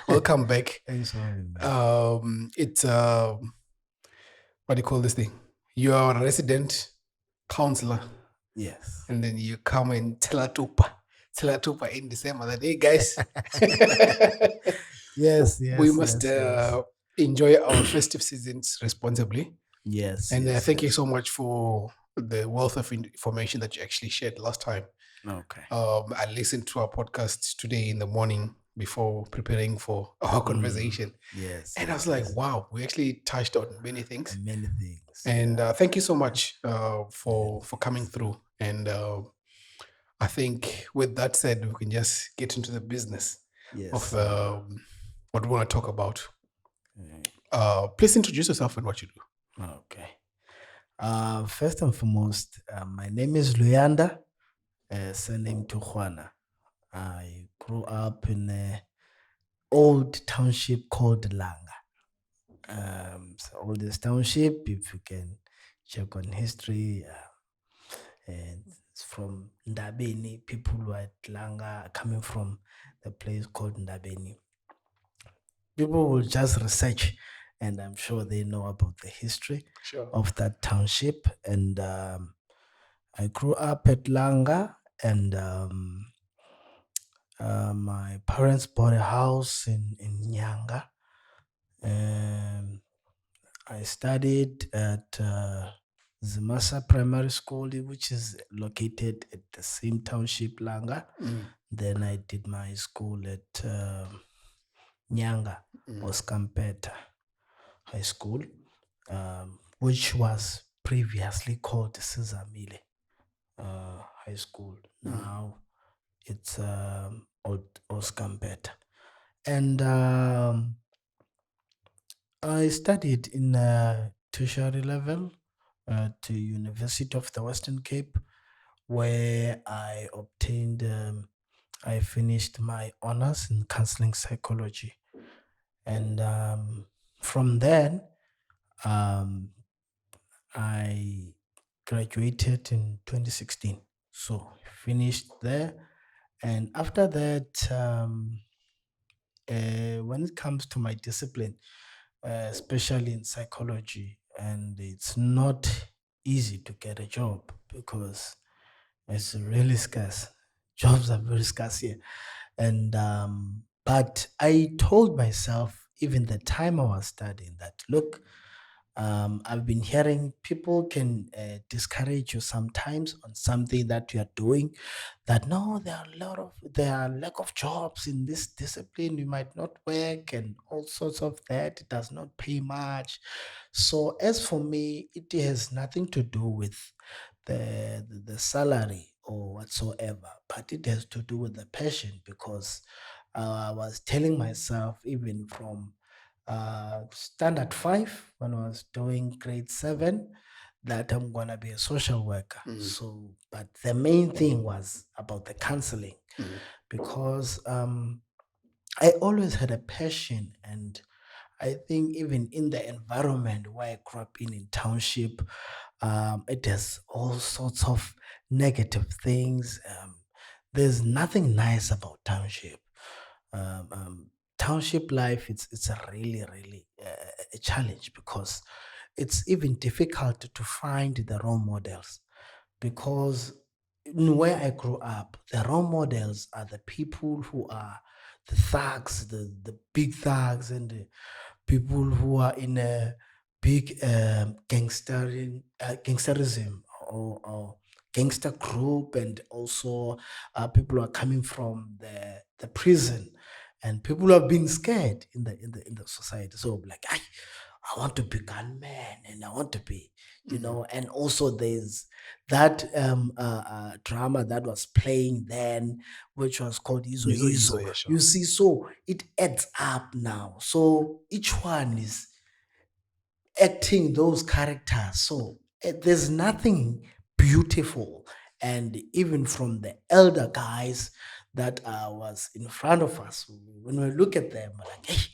Welcome back. Thanks for having me. It's what do you call this thing? You are a resident counselor, Yes. and then you come in Telatupa in December. That hey guys, Yes, we yes, must yes, yes. enjoy our festive seasons responsibly. Yes, And yes, thank you yes. so much for the wealth of information that you actually shared last time. Okay. I listened to our podcast today in the morning before preparing for our conversation. Yes, And I was yes, like, yes. wow, we actually touched on many things. Many things. And Yeah. thank you so much for Yes, coming yes. through. And I think with that said, we can just get into the business of Yes. what we want to talk about. Right. Please introduce yourself and what you do. Okay. First and foremost, my name is Luyanda, surname Turwana. I grew up in a old township called Langa. So oldest township, if you can check on history, and it's from Ndabeni. People who are at Langa are coming from the place called Ndabeni. People will just research, and I'm sure they know about the history Sure. of that township. And I grew up at Langa, and my parents bought a house in Nyanga. I studied at Zimasa Primary School, which is located at the same township, Langa. Then I did my school at Nyanga or Skampeta High School, which was previously called Sizamile High School. Now it's Oskampeta. And I studied in tertiary level at the University of the Western Cape, where I obtained, I finished my honors in counseling psychology. And from then, I graduated in 2016. So finished there. And after that, when it comes to my discipline, especially in psychology, and it's not easy to get a job because it's really scarce. Jobs are very scarce here. And but I told myself, even the time I was studying, that look, I've been hearing people can discourage you sometimes on something that you are doing. That no, there are lack of jobs in this discipline. You might not work and all sorts of that. It does not pay much. So as for me, it has nothing to do with the salary or whatsoever, but it has to do with the passion because I was telling myself even from standard 5 when I was doing grade 7 that I'm gonna be a social worker. So, but the main thing was about the counseling because I always had a passion, and I think even in the environment where I grew up in township, it has all sorts of negative things. There's nothing nice about township. Um, um, Township life, it's a really a challenge because it's even difficult to find the role models because in where I grew up, the role models are the people who are the thugs, the big thugs, and the people who are in a big gangsterism or gangster group, and also people who are coming from the prison, and people who have been scared in the society. So like I want to be gunman, and I want to be, and also there's that drama that was playing then, which was called Izo Izo. Yeah, sure. You see, so it adds up now. So each one is acting those characters. So there's nothing beautiful. And even from the elder guys that was in front of us, when we look at them, we're like, hey,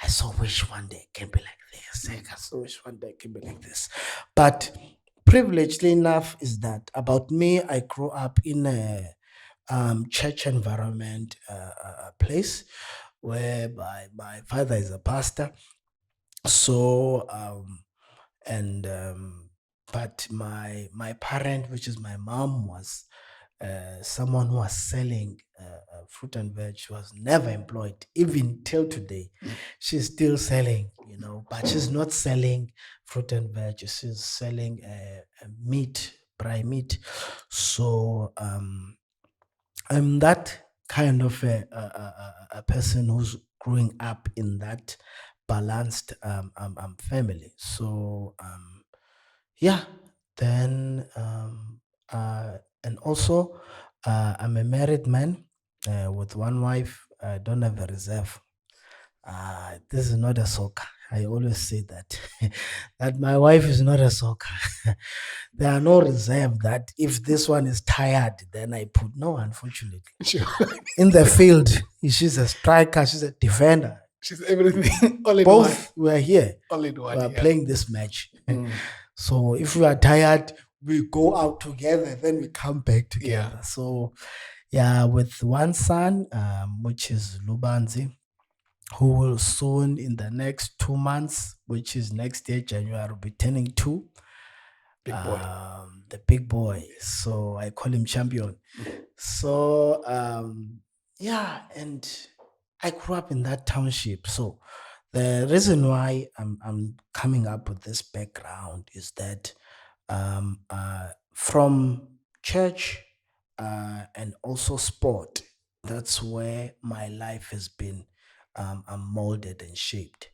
I so wish one day I can be like this. Like, I so wish one day I can be like this. But privilegedly enough is that about me, I grew up in a church environment place where my father is a pastor. So and but my parent, which is my mom, was someone who was selling fruit and veg. She was never employed, even till today. She's still selling, but she's not selling fruit and veg. She's selling meat, prime meat. So I'm that kind of a person who's growing up in that balanced family. So yeah, then and also I'm a married man with one wife. I don't have a reserve. This is not a soccer. I always say that that my wife is not a soccer. There are no reserve that if this one is tired, then I put. No, unfortunately. Sure. In the field, she's a striker, she's a defender. She's everything. All in one. Both were here. All in We one. are Yeah. playing this match. So if we are tired, we go out together, then we come back together. Yeah. So yeah, with one son, which is Lubanzi, who will soon in the next 2 months, which is next year, January, will be turning 2. Big boy. The big boy. So I call him champion. So yeah, and I grew up in that township. So the reason why I'm coming up with this background is that from church and also sport, that's where my life has been molded and shaped.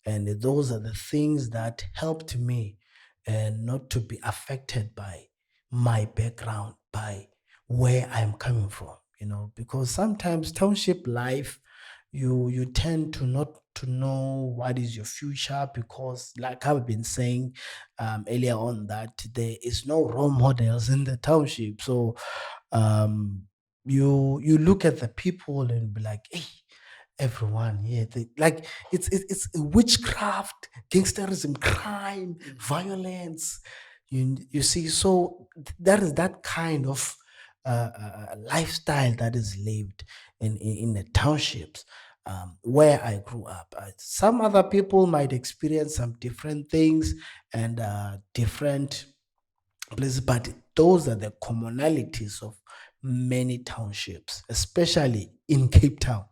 And those are the things that helped me not to be affected by my background, by where I'm coming from, because sometimes township life, you tend to not to know what is your future, because like I've been saying earlier on, that there is no role models in the township. So you look at the people and be like, hey, everyone, yeah, like it's witchcraft, gangsterism, crime, violence. You see, so that is that kind of lifestyle that is lived in the townships where I grew up. Some other people might experience some different things and different places, but those are the commonalities of many townships, especially in Cape Town,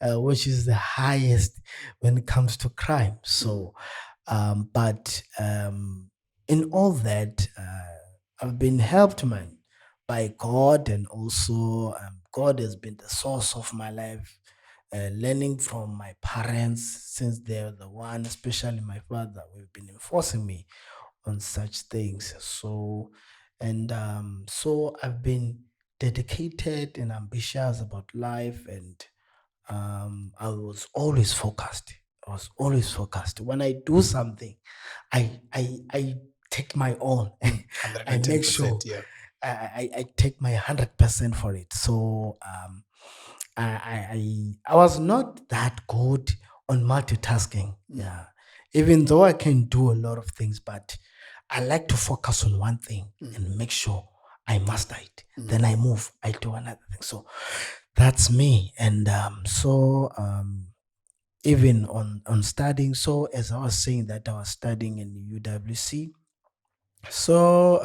which is the highest when it comes to crime. So, but in all that, I've been helped, man, by God, and also God has been the source of my life. Learning from my parents, since they're the one, especially my father, we've been enforcing me on such things. So, and so I've been dedicated and ambitious about life, and I was always focused. I was always focused. When I do something, I take my all. I make sure 110%. Yeah. I take my 100% for it. So I was not that good on multitasking. Yeah. Even though I can do a lot of things, but I like to focus on one thing and make sure I master it. Then I move, I do another thing. So that's me. And even on studying, so as I was saying that I was studying in UWC. So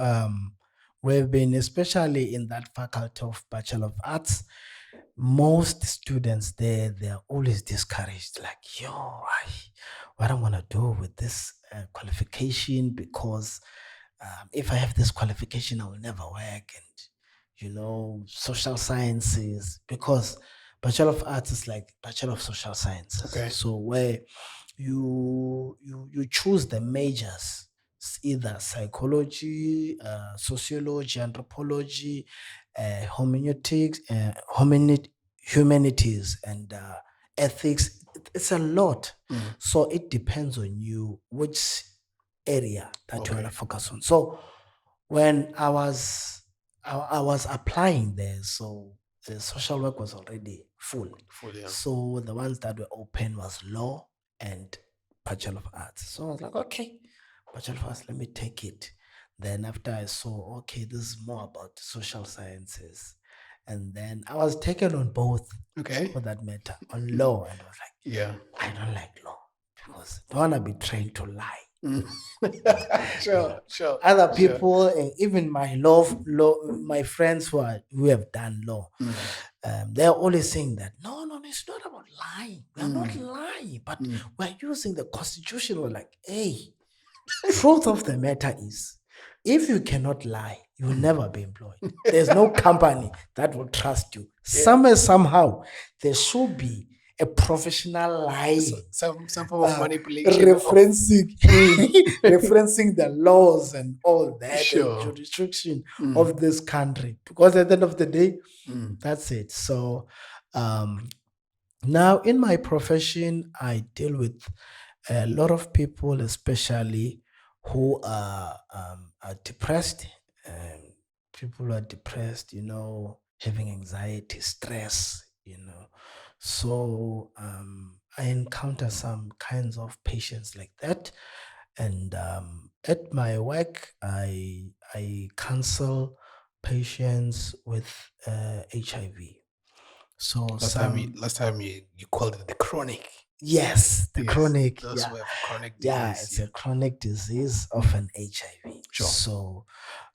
we've been, especially in that faculty of Bachelor of Arts, most students there, they're always discouraged, like, what I'm gonna do with this qualification, because if I have this qualification, I will never work. And social sciences, because Bachelor of Arts is like Bachelor of Social Sciences. Okay. So where you choose the majors. It's either psychology, sociology, anthropology, hermeneutics, humanities, and ethics. It's a lot. So it depends on you which area that you want to focus on. So when I was applying there, so the social work was already full. Yeah. So the ones that were open was law and Bachelor of Arts. So I was like, okay, Bachelor of Arts, let me take it. Then after I saw, okay, this is more about social sciences, And then I was taken on both, Okay. for that matter, on law. And I was like, Yeah. I don't like law because I don't want to be trained to lie. Mm. Yeah. Sure. Other Sure. people, and even my my friends who have done law, they're always saying that no, it's not about lying. We're not lying, but we're using the constitution. We're like, hey, truth of the matter is, if you cannot lie, you will never be employed. There's no company that will trust you. Somewhere, somehow, there should be a professional lying, Some form of manipulation. referencing referencing the laws and all that, Sure. and jurisdiction of this country. Because at the end of the day, that's it. So now in my profession, I deal with a lot of people, especially who are depressed. People are depressed, having anxiety, stress, So I encounter some kinds of patients like that. And at my work, I counsel patients with HIV. So Last time you called it the chronic. yes, the chronic, Those who have chronic yeah, disease. it's a chronic disease of an HIV. Sure. So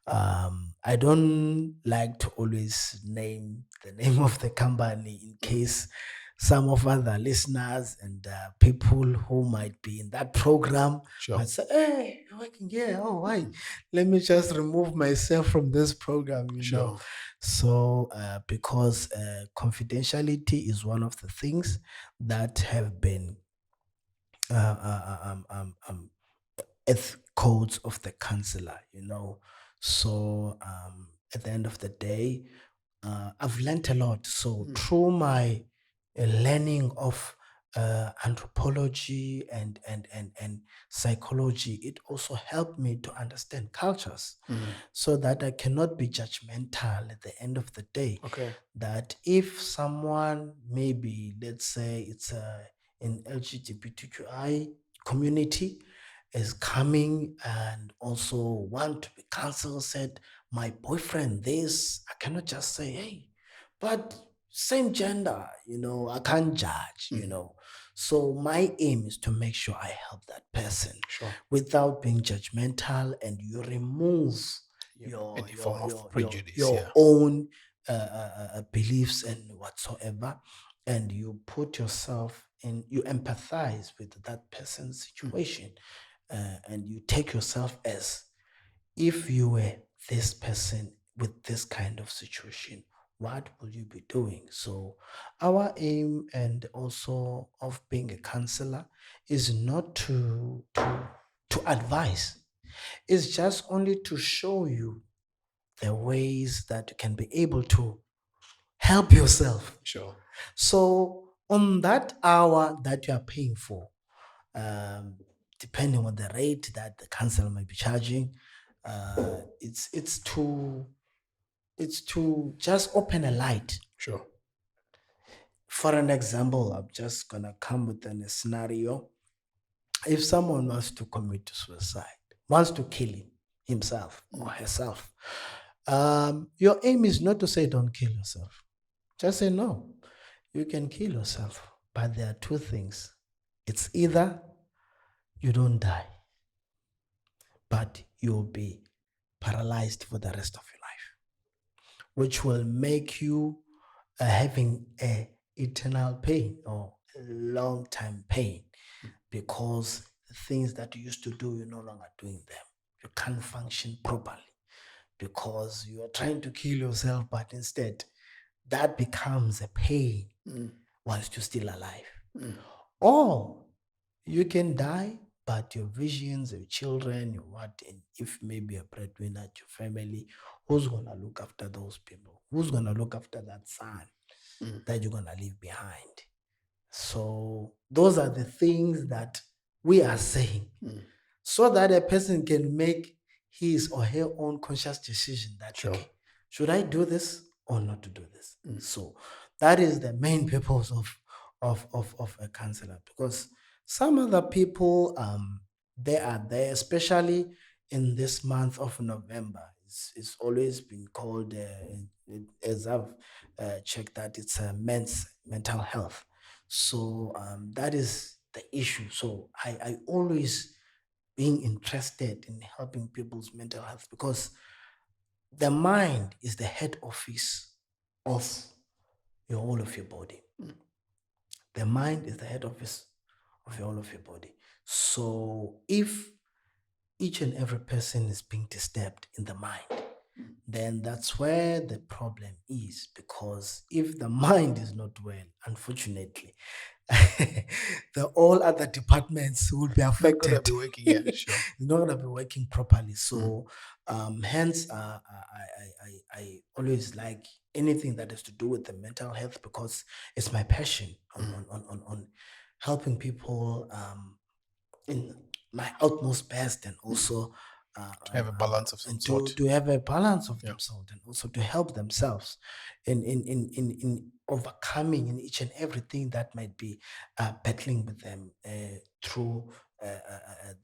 I don't like to always name the name of the company in case some of other listeners and people who might be in that program might say, hey, you're working here. Oh, why? Let me just remove myself from this program, Sure. So because confidentiality is one of the things that have been codes of the counselor, So at the end of the day, I've learned a lot. So through my learning of anthropology and psychology, it also helped me to understand cultures, so that I cannot be judgmental at the end of the day. Okay. That if someone, maybe let's say it's an LGBTQI community, is coming and also want to be counseled, said, my boyfriend this, I cannot just say, hey, but same gender, I can't judge, So my aim is to make sure I help that person without being judgmental, and you remove Any form of prejudice, your own beliefs and whatsoever, and you put yourself in, you empathize with that person's situation, and you take yourself as if you were this person with this kind of situation, what will you be doing? So our aim, and also of being a counselor, is not to advise. It's just only to show you the ways that you can be able to help yourself. Sure. So on that hour that you are paying for, depending on the rate that the counselor might be charging, it's to just open a light. Sure. For an example, I'm just gonna come with a scenario. If someone wants to commit suicide, wants to kill himself or herself, your aim is not to say don't kill yourself. Just say no. You can kill yourself, but there are two things. It's either you don't die, but you'll be paralyzed for the rest of your life, which will make you having a eternal pain or long-term pain, because the things that you used to do, you're no longer doing them. You can't function properly because you are trying to kill yourself, but instead that becomes a pain whilst you're still alive. Or you can die, but your visions, your children, your what, and if maybe a breadwinner at your family, who's going to look after those people? Who's going to look after that son that you're going to leave behind? So those are the things that we are saying, so that a person can make his or her own conscious decision that, okay, should I do this or not to do this? So that is the main purpose of a counselor, because some other people, they are there, especially in this month of November. it's always been called, as I've checked, that it's a men's mental health. So that is the issue. So I always being interested in helping people's mental health, because the mind is the head office of your whole of your body. The mind is the head office of your whole of your body. So if each and every person is being disturbed in the mind, then that's where the problem is. Because if the mind is not well, unfortunately, the all other departments will be Not gonna affected. be working. Yeah, sure. It's not gonna be working properly. So hence I always like anything that has to do with the mental health, because it's my passion on helping people in my utmost best, and also Have a balance of some and sort. to have a balance of Yeah. themselves, and also to help themselves in overcoming in each and everything that might be battling with them through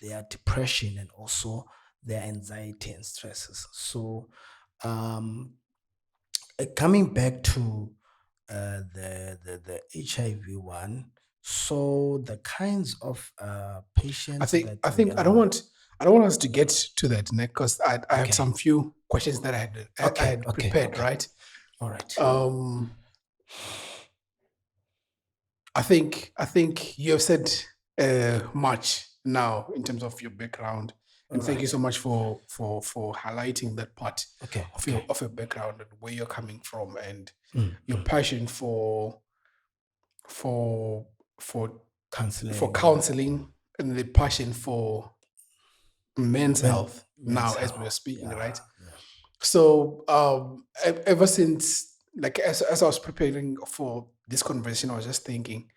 their depression, and also their anxiety and stresses. So um, coming back to the HIV one, so the kinds of patients that I we think I don't want us to get to that, Nick, because I have Okay. some few questions that I had prepared, right? All right. I think you have said much now in terms of your background, and thank you so much for highlighting that part Okay. of Okay. your background and where you're coming from, and Mm, your passion for for Counseling. counseling, and the passion for men's health now, Men's as we are health. speaking, Yeah. right? Yeah. So ever since, like, as I was preparing for this conversation, I was just thinking,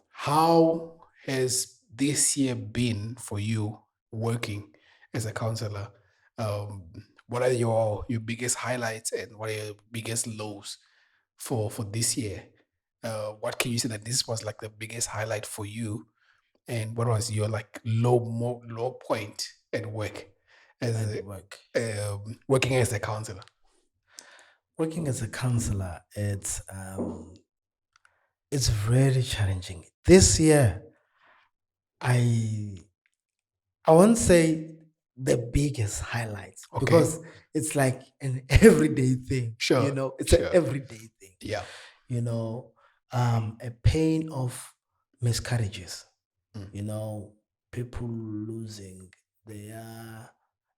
how has this year been for you working as a counselor? Um, what are your biggest highlights, and what are your biggest lows for this year? What can you say that this was like the biggest highlight for you, and what was your like low point at work as At work. working as a counselor? Working as a counselor, it's very challenging. This year, I I won't say the biggest highlights, Okay. because it's like an everyday thing. Sure, It's sure. an everyday thing. Yeah. A pain of miscarriages. Mm. People losing their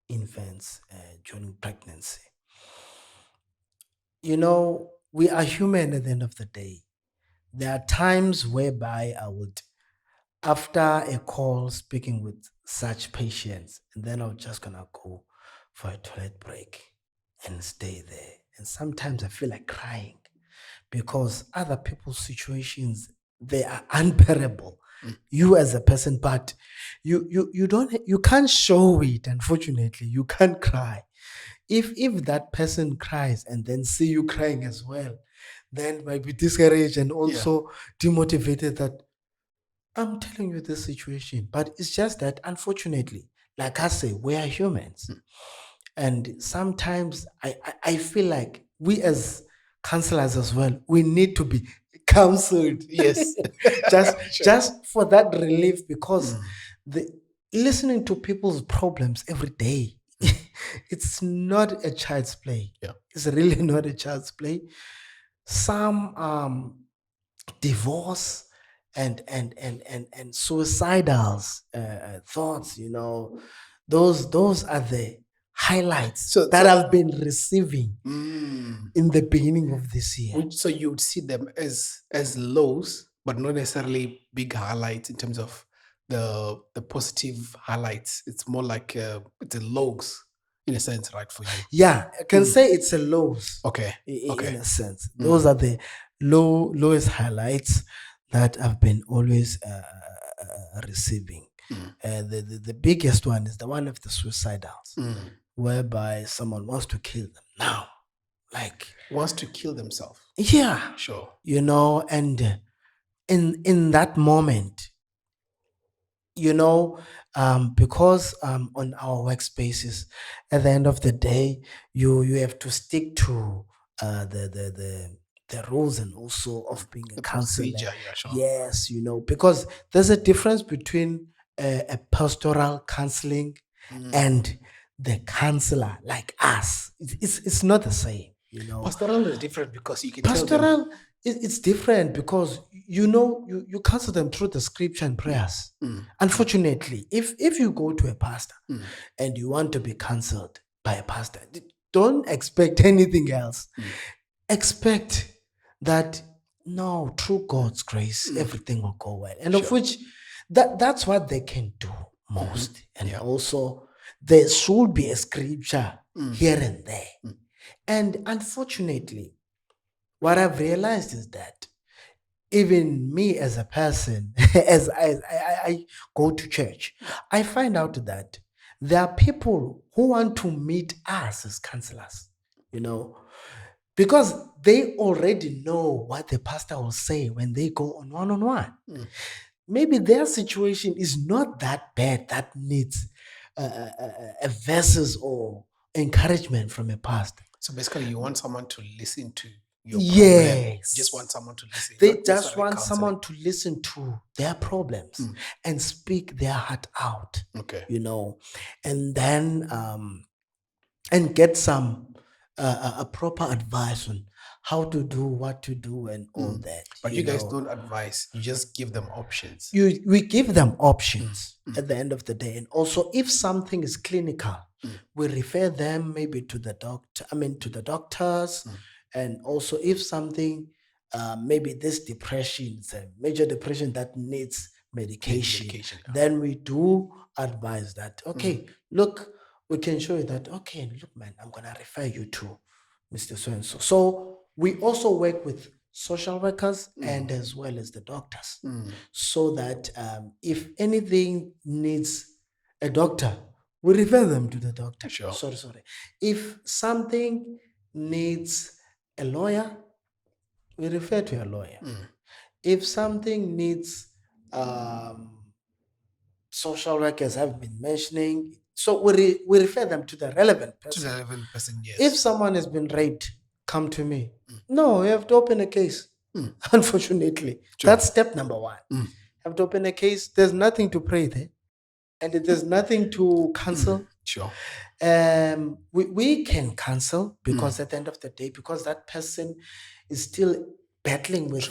infants during pregnancy. We are human at the end of the day. There are times whereby I would, after a call speaking with such patients, and then I'm just gonna go for a toilet break and stay there. And sometimes I feel like crying, because other people's situations, they are unbearable. You as a person, but you can't show it. Unfortunately, you can't cry. If that person cries and then see you crying as well, then might be discouraged and also demotivated, that I'm telling you this situation. But it's just that, unfortunately, like I say, we are humans. And sometimes I feel like we as counselors as well, we need to be counseled. Yes. just Sure. just for that relief, because the listening to people's problems every day, it's not a child's play. Yeah. It's really not a child's play. Some divorce and suicidal thoughts, those are the highlights that I've been receiving in the beginning of this year. So you would see them as lows, but not necessarily big highlights in terms of the positive highlights. It's more like it's a lows in a sense, right, for you? Yeah, I can say it's a lows. Okay. In a sense, those are the lowest highlights that I've been always receiving. The biggest one is the one of the suicidals, whereby someone wants to kill them now, like Wants to kill themselves. yeah, Sure. and in that moment, because on our workspaces, at the end of the day, you have to stick to the rules and also of being a The counselor. procedure, yeah, sure. Yes, because there's a difference between a pastoral counseling and the counselor like us. It's not the same. Pastoral is different because you can tell them. Pastoral, it's different because you counsel them through the scripture and prayers. Unfortunately, if you go to a pastor and you want to be counseled by a pastor, don't expect anything else. Expect that no, through God's grace, everything will go well, and of which that's what they can do most. And also, there should be a scripture here and there. And unfortunately, what I've realized is that even me as a person, as I go to church, I find out that there are people who want to meet us as counselors, because they already know what the pastor will say when they go on one-on-one. Maybe their situation is not that bad that needs a verses or encouragement from a pastor. So basically, you want someone to listen to your problem. Yes. You just want someone to listen. They not just necessarily want counseling. someone to listen to their problems and speak their heart out, Okay. and then and get some a proper advice on how to do, what to do, and all that. But you guys don't advise, you just give them options. We give them options at the end of the day. And also, if something is clinical, we refer them maybe to the doctors. And also, if something, maybe this depression is a major depression that needs medication, then we do advise that, okay, look, we can show you that, okay, look, man, I'm going to refer you to Mr. So-and-so. So we also work with social workers and as well as the doctors, so that if anything needs a doctor, we refer them to the doctor. Sure. Sorry. If something needs a lawyer, we refer to a lawyer. If something needs social workers have been mentioning, so we refer them to the relevant person. To the relevant person, yes. If someone has been raped, come to me. No, you have to open a case. Unfortunately, that's step number one. Have to open a case. There's nothing to pray there, and there's nothing to cancel. Sure. We can cancel because at the end of the day, because that person is still battling with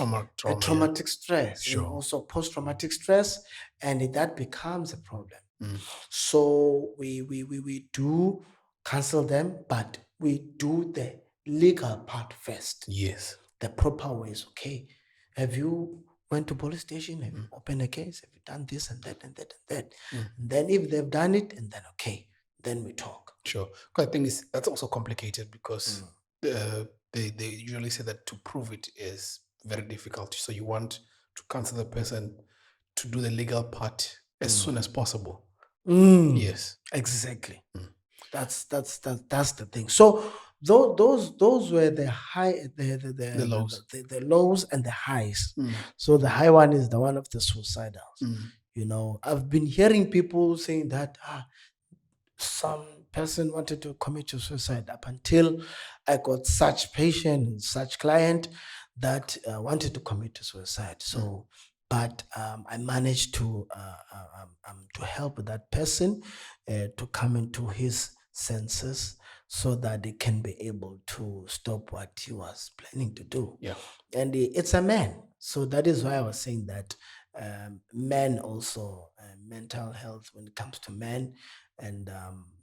traumatic stress and also post-traumatic stress, and that becomes a problem. So we do cancel them, but we do the legal part first. Yes. The proper ways. Okay, have you went to police station? Have you opened a case? Have you done this and that and that and that? And then if they've done it, and then okay, then we talk. Sure. Because I think that's also complicated because they usually say that to prove it is very difficult. So you want to counsel the person to do the legal part as soon as possible. Yes. Exactly. That's the thing. So those were the high, the lows. The lows and the highs. So the high one is the one of the suicidals. I've been hearing people saying that some person wanted to commit suicide up until I got such patient, such client that wanted to commit suicide. So, but I managed to help that person to come into his senses so that he can be able to stop what he was planning to do. Yeah. And it's a man. So that is why I was saying that men also, mental health when it comes to men. And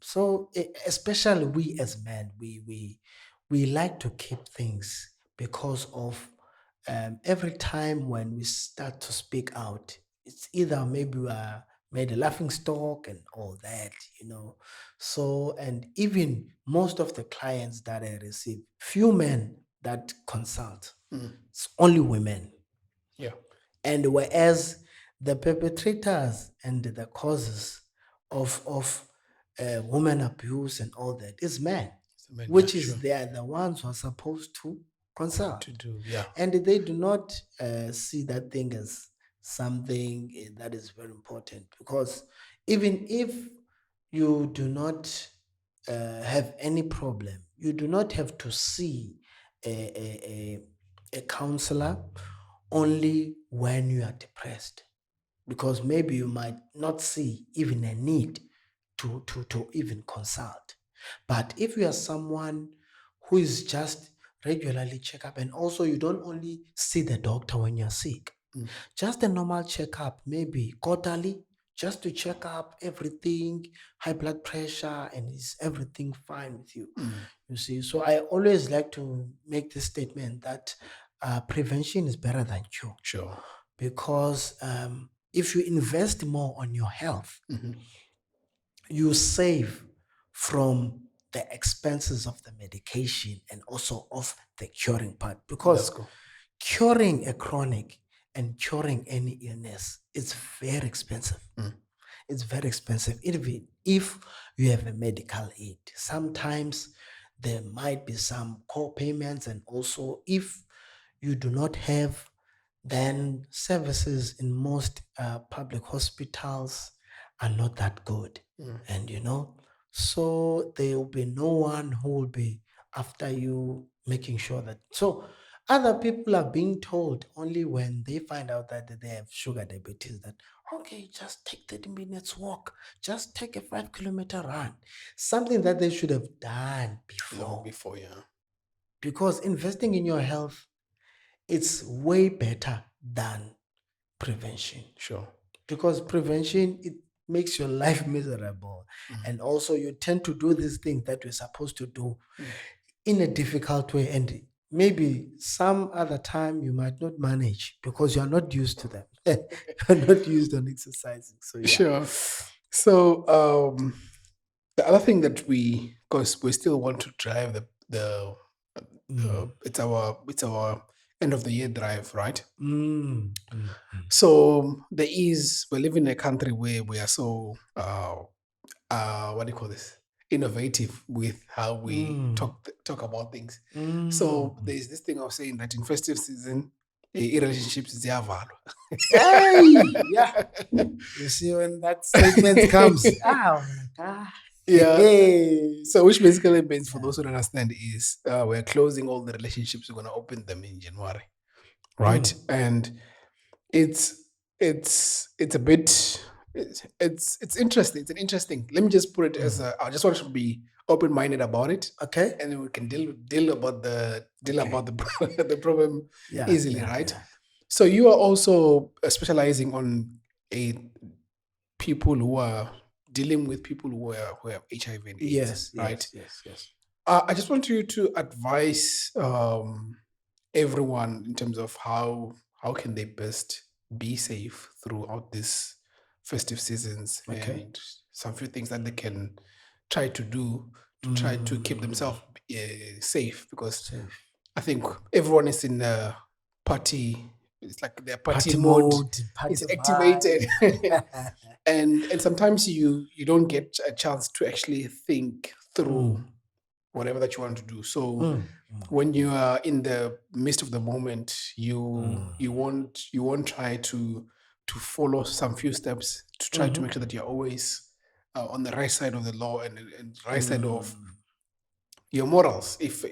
so especially we as men, we like to keep things because of every time when we start to speak out, it's either maybe we are made a laughing stock and all that. So, and even most of the clients that I receive, few men that consult, it's only women. Yeah. And whereas the perpetrators and the causes of women abuse and all that is men, which is they are the ones who are supposed to consult to do. Yeah. And they do not see that thing as something that is very important, because even if you do not have any problem, you do not have to see a counselor only when you are depressed, because maybe you might not see even a need to even consult. But if you are someone who is just regularly check up, and also you don't only see the doctor when you're sick, just a normal checkup, maybe quarterly, just to check up everything, high blood pressure, and is everything fine with you? You see, so I always like to make this statement that prevention is better than cure. Sure. Because if you invest more on your health, Mm-hmm. you save from the expenses of the medication and also of the curing part. Because That's cool. curing a chronic and curing any illness is very expensive. It's very expensive. Even if you have a medical aid, sometimes there might be some co-payments, and also if you do not have, then services in most public hospitals are not that good. And so there will be no one who will be after you, making sure that, so other people are being told only when they find out that they have sugar diabetes, that okay, just take 30 minutes walk, just take a 5 kilometer run, something that they should have done Long before. before, yeah. Because investing in your health, it's way better than prevention. Sure. Because prevention, it makes your life miserable. And also you tend to do these things that you're supposed to do in a difficult way, and maybe some other time you might not manage because you're not used to them. You're not used on exercising. So yeah. Sure. So the other thing that because we still want to drive the it's our end of the year drive, right? So we live in a country where we are so what do you call this? Innovative with how we talk about things. So there's this thing of saying that in festive season, relationships ziyavalwa. Hey, yeah. You see, when that statement comes, Yeah. hey. So which basically means, for those who don't understand, is we're closing all the relationships. We're gonna open them in January, right? And it's a bit it's interesting. It's an interesting. Let me just put it as I just want to be open minded about it, Okay. and then we can deal about the problem Yeah, easily, yeah, right? yeah. So you are also specializing on people who are dealing with people who have HIV and AIDS, Yes, right? yes. I just want you to advise everyone in terms of how can they best be safe throughout this festive seasons, Okay. and some few things that they can try to do to try to keep themselves safe, because Safe. I think everyone is in a party. It's like their party Party mode mode, party is activated, vibe. and sometimes you don't get a chance to actually think through whatever that you want to do. So when you are in the midst of the moment, you won't try to follow some few steps to try to make sure that you're always on the right side of the law, and right side of your morals, if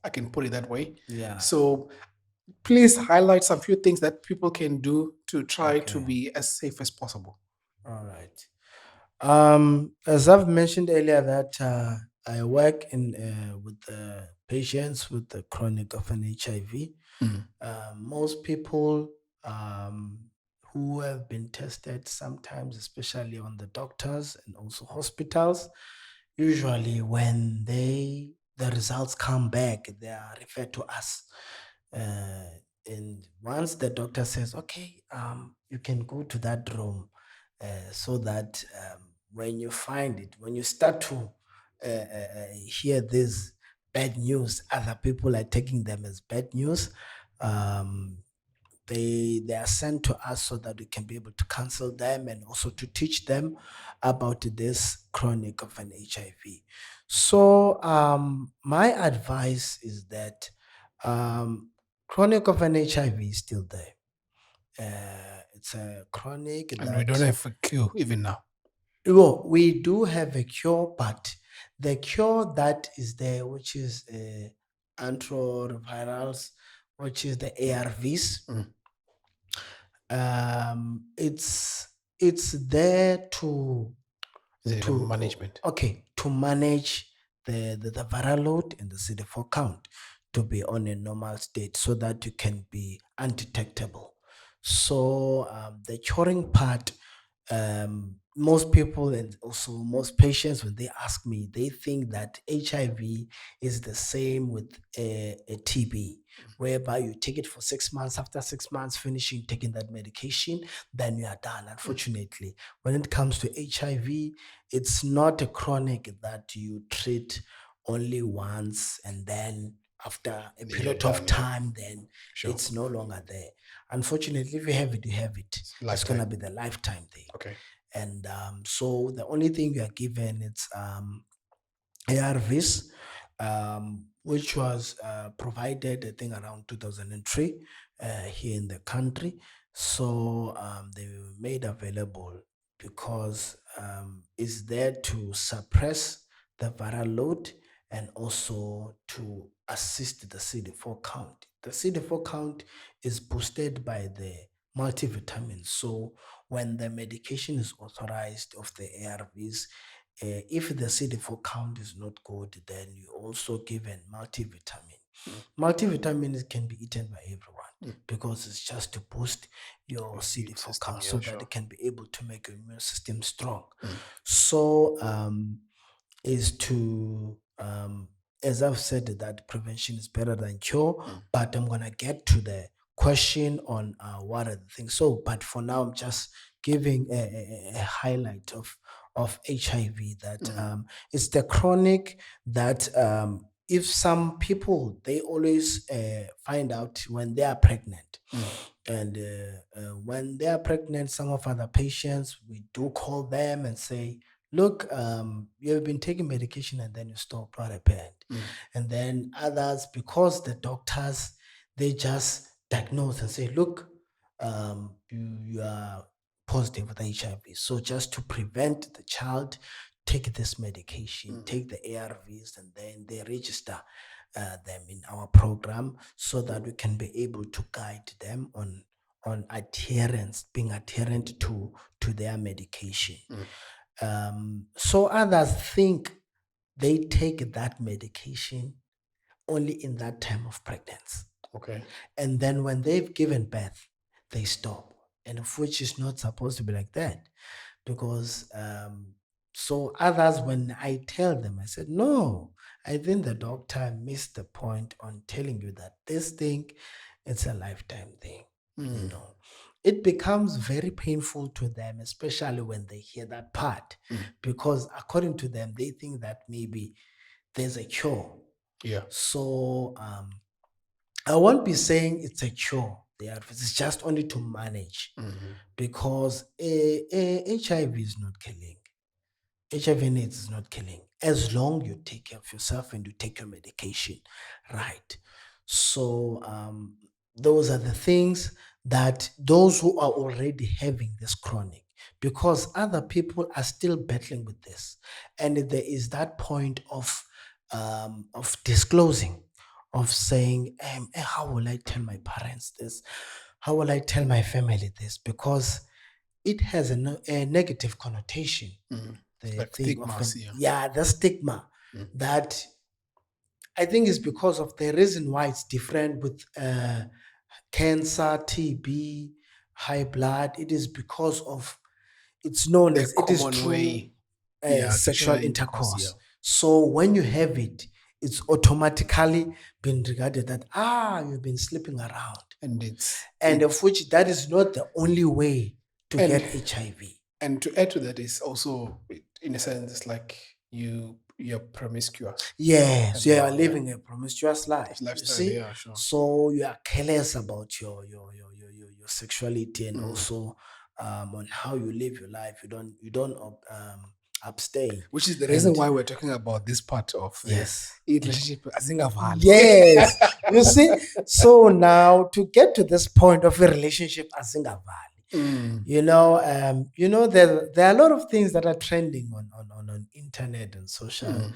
I can put it that way. Yeah. So please highlight some few things that people can do to try to Okay. be as safe as possible. All right. As I've mentioned earlier, that I work in with the patients with the chronic of an HIV. Most people who have been tested, sometimes, especially on the doctors and also hospitals, usually when the results come back, they are referred to us. And once the doctor says, okay, you can go to that room, so that when you find it, when you start to hear this bad news, other people are taking them as bad news. They are sent to us so that we can be able to counsel them and also to teach them about this chronic of an HIV. So my advice is that chronic of an HIV is still there. It's a chronic And we don't have a cure even now. Well, we do have a cure, but the cure that is there, which is antiretrovirals, which is the ARVs, it's there to management. To manage the viral load and the CD4 count to be on a normal state so that you can be undetectable. So the curing part, most people and also most patients, when they ask me, they think that HIV is the same with a TB, whereby you take it for 6 months. After 6 months, finishing taking that medication, then you are done. Unfortunately, when it comes to HIV, it's not a chronic that you treat only once and then after a period of time, then it's no longer there. Unfortunately, if you have it, you have it. It's going to be the lifetime thing. Okay. And so the only thing you are given it's ARVs, which was provided, I think, around 2003 here in the country. So they were made available because it's there to suppress the viral load and also to assist the CD4 count. The CD4 count is boosted by the multivitamins. So when the medication is authorized of the ARVs, if the CD4 count is not good, then you also given multivitamin. Multivitamins can be eaten by everyone because it's just to boost your CD4 count so that it can be able to make your immune system strong. So is to as I've said, that prevention is better than cure, but I'm gonna get to the question on what are the things. So, but for now, I'm just giving a highlight of HIV that it's the chronic that if some people, they always find out when they are pregnant. And when they are pregnant, some of other patients, we do call them and say, look, you have been taking medication and then you stop, not a parent. And then others, because the doctors, they just diagnose and say, look, you are positive with HIV. So just to prevent the child, take this medication, take the ARVs, and then they register them in our program so that we can be able to guide them on adherence, being adherent to their medication. So others think they take that medication only in that time of pregnancy. Okay. And then when they've given birth, they stop. And of which is not supposed to be like that. Because so others, when I tell them, I said, no, I think the doctor missed the point on telling you that this thing, it's a lifetime thing. You know, it becomes very painful to them, especially when they hear that part, because according to them, they think that maybe there's a cure. Yeah. So I won't be saying it's a cure. It's just only to manage, because HIV is not killing. HIV and AIDS is not killing, as long you take care of yourself and you take your medication, right? So those are the things that those who are already having this chronic, because other people are still battling with this, and there is that point of disclosing, of saying, how will I tell my parents this? How will I tell my family this? Because it has a negative connotation. The Like thing stigma, of the stigma that I think is because of the reason why it's different with cancer, TB, high blood. It is because of it's known the as it is common through way. sexual intercourse. So when you have it, it's automatically been regarded that you've been sleeping around, and of which that is not the only way to get HIV. And to add to that, is also, in a sense, it's like you're promiscuous. Yes, you are living a promiscuous life. Lifestyle, you see, yeah, sure. So you are careless about your sexuality, and also on how you live your life. You don't abstain, which is the reason why we're talking about this part of relationship. Yes, you see. So now to get to this point of a relationship asingavali, There are a lot of things that are trending on internet and social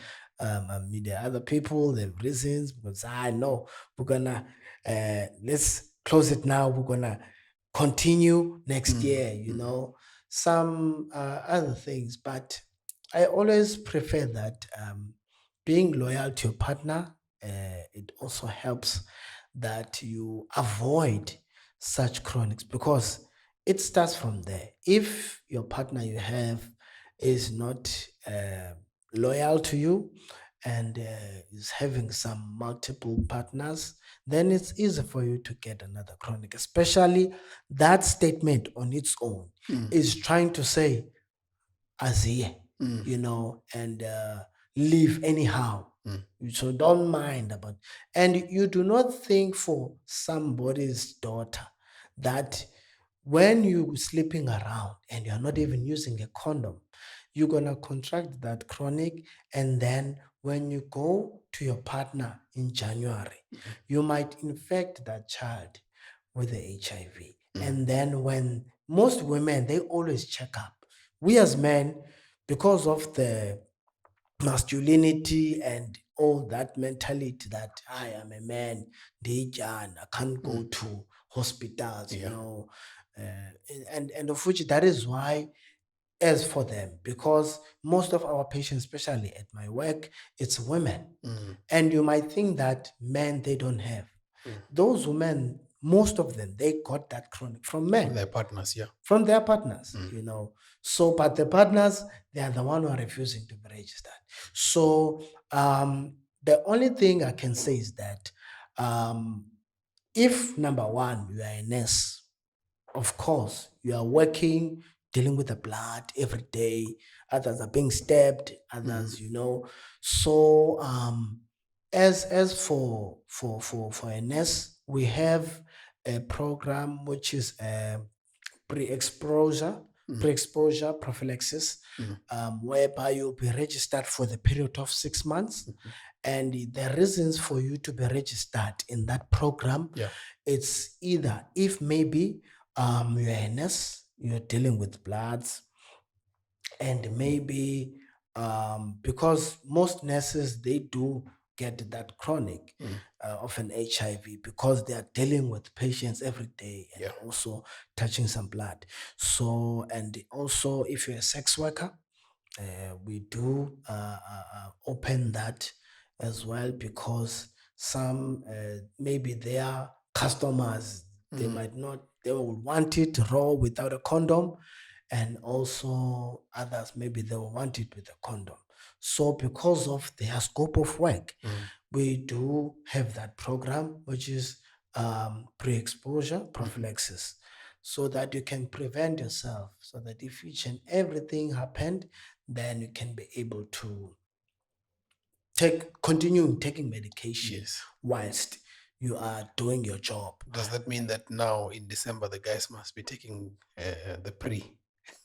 media. Other people, they've reasons because I know we're gonna let's close it now. We're gonna continue next year. Some other things, but I always prefer that being loyal to your partner. It also helps that you avoid such chronics because it starts from there. If your partner you have is not loyal to you and is having some multiple partners, then it's easy for you to get another chronic, especially that statement on its own is trying to say adhere, and live anyhow. So don't mind about, and you do not think for somebody's daughter that when you sleeping around and you're not even using a condom, you're gonna contract that chronic, and then when you go to your partner in January, you might infect that child with the HIV. And then when most women they always check up, we as men, because of the masculinity and all that mentality that I am a man, Dejan, I can't go to hospitals, and of which that is why, as for them, because most of our patients, especially at my work, it's women, and you might think that men they don't have. Those women, most of them, they got that chronic from men, Their partners, yeah. from their partners, So, but the partners, they are the one who are refusing to be registered. So, the only thing I can say is that um, if number one, you are a nurse, of course, you are working, dealing with the blood every day. Others are being stabbed. Others, So, as for a nurse, we have a program which is pre-exposure pre-exposure prophylaxis, whereby you'll be registered for the period of 6 months. And the reasons for you to be registered in that program, it's either if maybe you're a nurse, you're dealing with bloods, and maybe because most nurses they do get that chronic of an HIV because they are dealing with patients every day and also touching some blood. So, and also if you're a sex worker, we do open that as well because some maybe their customers they might not, they will want it raw without a condom, and also others maybe they will want it with a condom. So because of their scope of work, we do have that program which is pre-exposure prophylaxis, so that you can prevent yourself, so that if each and everything happened, then you can be able to continue taking medication whilst you are doing your job. Does that mean that now in December the guys must be taking the pre?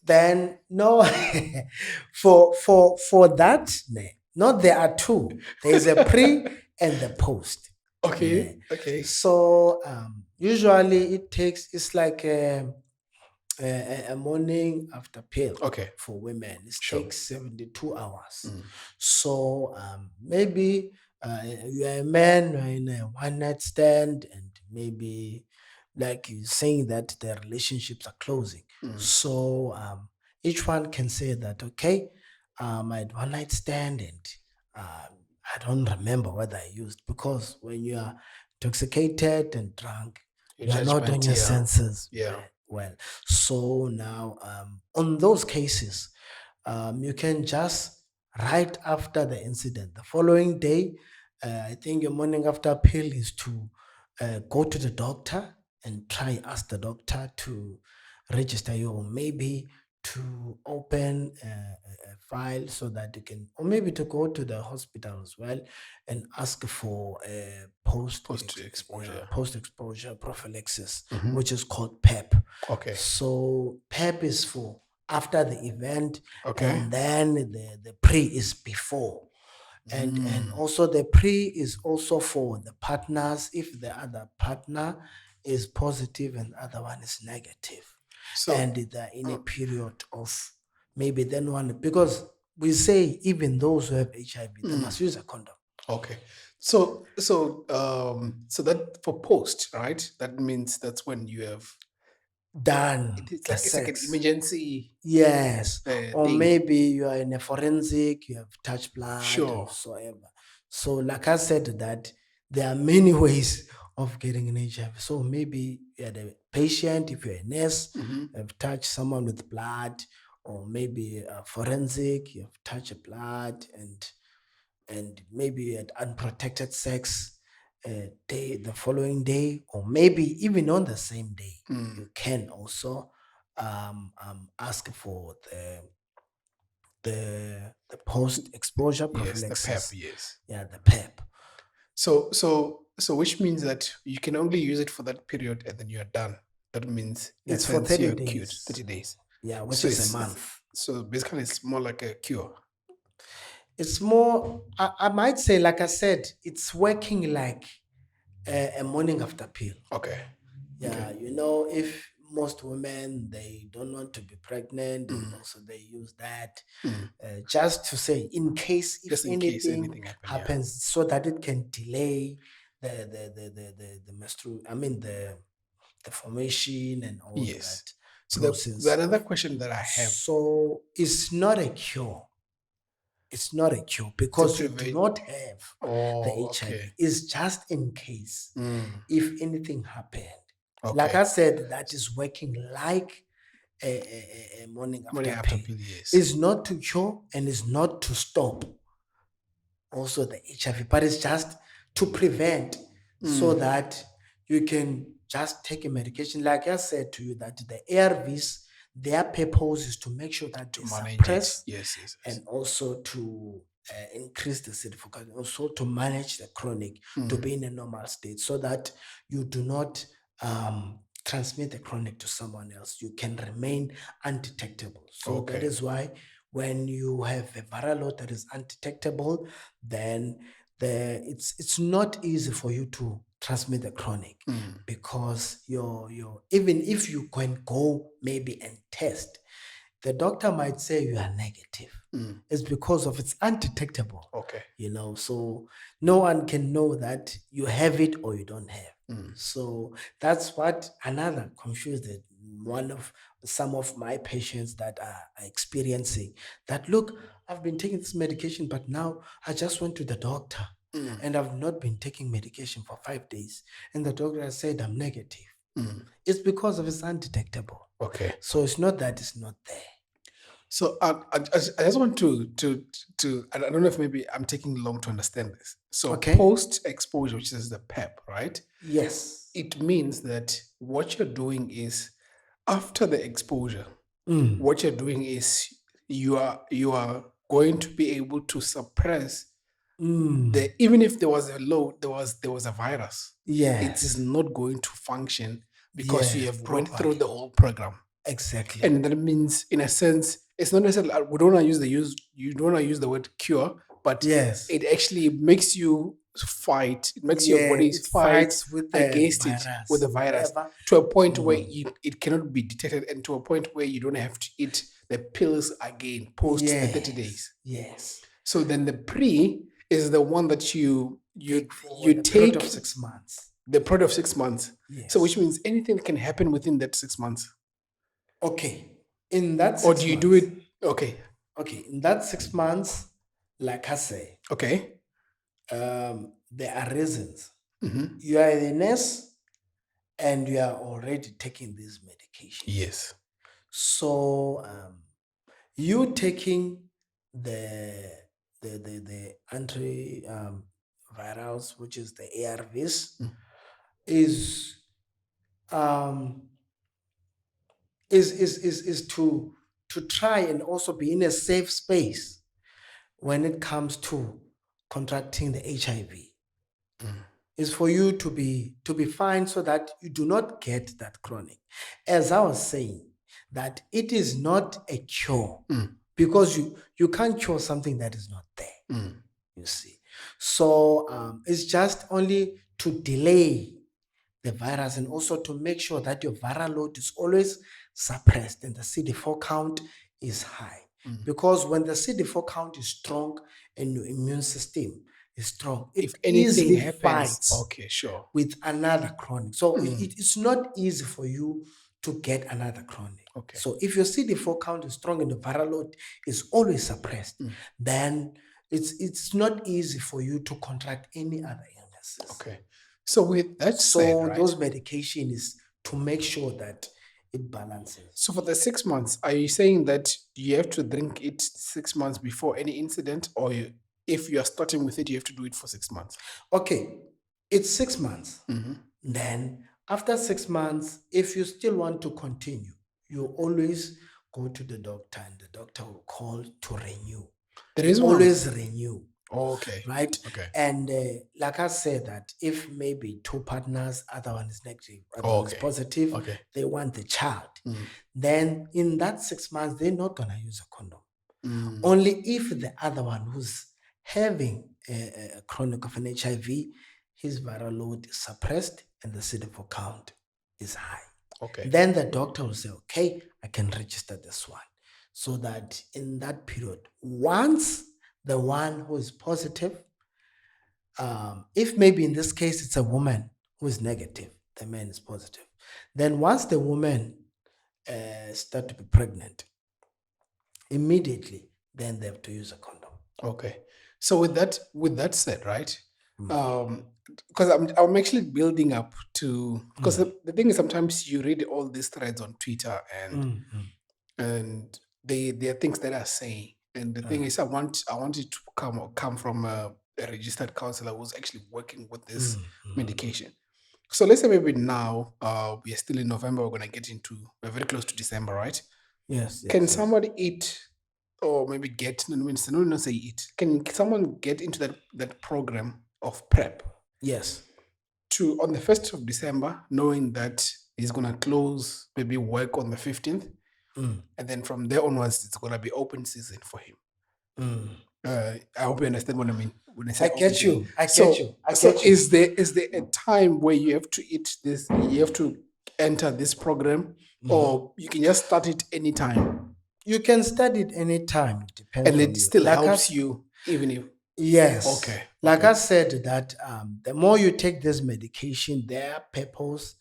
Then no, for that, not there are two. There is a pre and the post. Okay. Okay. So usually it's like a morning after pill. Okay. For women, it Sure. takes 72 hours. So maybe you're a man, you're in a one night stand, and maybe like you're saying that the relationships are closing. So each one can say that, okay, I had one night stand and I don't remember what I used, because when you are intoxicated and drunk, you are not on your senses. Yeah. Well, so now on those cases, you can just right after the incident, the following day, I think your morning after pill is to go to the doctor and try ask the doctor to register you, or maybe to open a file so that you can, or maybe to go to the hospital as well and ask for a post-exposure prophylaxis, which is called PEP. Okay. So PEP is for after the event, Okay. and then the pre is before. And also the pre is also for the partners if the other partner is positive and the other one is negative. and they're in a period of maybe then one, because we say even those who have HIV, they must use a condom. Okay. So that for post, right? That means that's when you have Done it's the like an sex. emergency Yes. Or thing. maybe you are in a forensic, you have touched blood Sure. and so ever. So, like I said, that there are many ways of getting an HIV. So maybe you're the patient, if you're a nurse, you have touched someone with blood, or maybe a forensic, you have touched blood, and maybe you had unprotected sex the following day, or maybe even on the same day. You can also ask for the post exposure Yes, the PEP. prophylaxis. Yes. Yeah, the PEP. So which means that you can only use it for that period and then you're done. That means in a It's for sense 30 you're cured. days. 30 days. Yeah, which So is a it's month. so basically it's more like a cure. It's more, I might say, like I said, it's working like a morning after pill. Okay. Yeah, you know, if most women they don't want to be pregnant, and also they use that just to say in case if Just in case anything happens, so that it can delay the menstrual. I mean the formation and all Yes. that So the process. another question that I have So it's not a cure. It's not a cure to because you do prevent. not have the Oh, HIV. okay. It's just in case if anything happened. Like Okay. I said, that is working like a morning Morning after after pill. pill, yes. It's not to cure and it's not to stop also the HIV, but it's just to prevent so that you can just take a medication. Like I said to you, that the ARVs, their purpose is to make sure that To they manage it. suppress Yes. and also to increase the certificate, also to manage the chronic, to be in a normal state so that you do not transmit the chronic to someone else. You can remain undetectable. So that Okay. is why when you have a viral load that is undetectable, then it's not easy for you to transmit the chronic because your even if you can go maybe and test, the doctor might say you are negative. It's because of it's undetectable. Okay. You know, so no one can know that you have it or you don't have. So that's what another confused one of some of my patients that are experiencing that. Look, I've been taking this medication, but now I just went to the doctor and I've not been taking medication for 5 days, and the doctor has said I'm negative. It's because of it's undetectable. Okay. So it's not that it's not there. So I just want to I don't know if maybe I'm taking long to understand this. So Okay. post exposure, which is the PEP, right? Yes. It means that what you're doing is after the exposure, what you're doing is you are going to be able to suppress the even if there was a load, there was a virus. It is Yes. not going to function because you Yes, have went through properly. the whole program. Exactly. And that means, in a sense, it's not necessarily we don't want to you don't want to use the word cure, but Yes. it actually makes you fight. It makes your Yeah, body it fight fights with the against it virus. with the virus Whatever. to a point where it cannot be detected, and to a point where you don't have to eat the pills again post the 30 days. Yes. So then the pre is the one that you Take for you the period of take 6 months. the period of 6 months. Yes. So which means anything can happen within that 6 months. Okay. In that 6 Or months. do you do it? Okay. Okay. In that 6 months, like I say, Okay. there are reasons. You are a nurse and you are already taking these medications. Yes. So you taking the anti virals, which is the ARVs, is to try and also be in a safe space when it comes to contracting the HIV. Is for you to be fine so that you do not get that chronic. As I was saying, that it is not a cure because you can't cure something that is not there. You see, so it's just only to delay the virus and also to make sure that your viral load is always suppressed and the CD4 count is high. Because when the CD4 count is strong and your immune system is strong, it If anything easily happens, fights okay, sure. with another chronic. So it's not easy for you to get another chronic. Okay. So if your CD4 count is strong and the viral load is always suppressed, then it's not easy for you to contract any other illnesses. Okay. So with that said, So right? those medication is to make sure that it balances. So for the 6 months, are you saying that you have to drink it 6 months before any incident, or if you are starting with it, you have to do it for 6 months? Okay, it's 6 months. Then after 6 months, if you still want to continue, you always go to the doctor and the doctor will call to renew. There is always renew. Okay. Right? Okay. And like I said, that if maybe two partners, other one is negative, other one is positive, they want the child, then in that 6 months, they're not going to use a condom. Only if the other one who's having a chronic of an HIV, his viral load is suppressed and the CD4 count is high. Okay. Then the doctor will say, okay, I can register this one. So that in that period, once the one who is positive, if maybe in this case it's a woman who is negative, the man is positive, then once the woman start to be pregnant, immediately then they have to use a condom. Okay. So with that said, right? Because I'm actually building up to, because the thing is, sometimes you read all these threads on Twitter and there are things that are saying, and the thing is, I want it to come from a registered counselor who's actually working with this medication. So let's say maybe now we are still in November, we're very close to December, right? Yes. Can somebody eat, or maybe get, not say eat, can someone get into that program of PrEP Yes. to on the 1st of December, knowing that he's going to close maybe work on the 15th, and then from there onwards, it's going to be open season for him? I hope you understand what I mean when I say I get you. Is there a time where you have to eat this? You have to enter this program, or you can just start it anytime? You can start it anytime. It depends And on it you. still helps you, even if. Yes. Okay. Like I said, that the more you take this medication, their purpose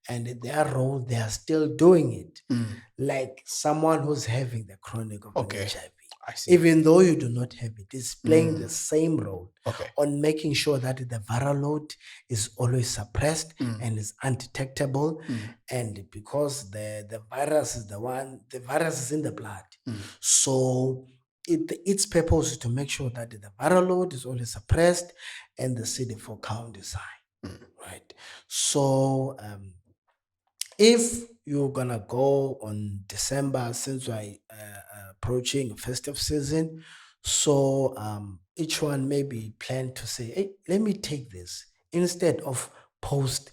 and their role, they are still doing it. Like someone who's having the chronic of an HIV. I see. Even though you do not have it, it's playing the same role Okay. on making sure that the viral load is always suppressed and is undetectable. And because the virus is the virus is in the blood. So its purpose is to make sure that the viral load is always suppressed and the CD4 count is high. Right. So if you're gonna go on December, since we're approaching festive season, so each one maybe plan to say, hey, let me take this instead of post.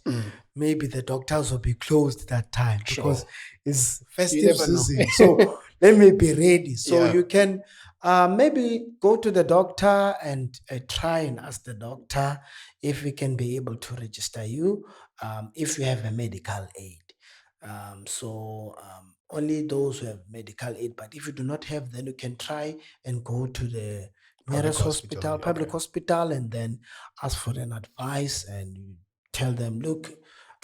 Maybe the doctors will be closed that time because it's festive season. So let me be ready. So you can maybe go to the doctor and try and ask the doctor if we can be able to register you if you have a medical aid. Only those who have medical aid, but if you do not have, then you can try and go to the nearest public hospital, and then ask for an advice and you tell them, look,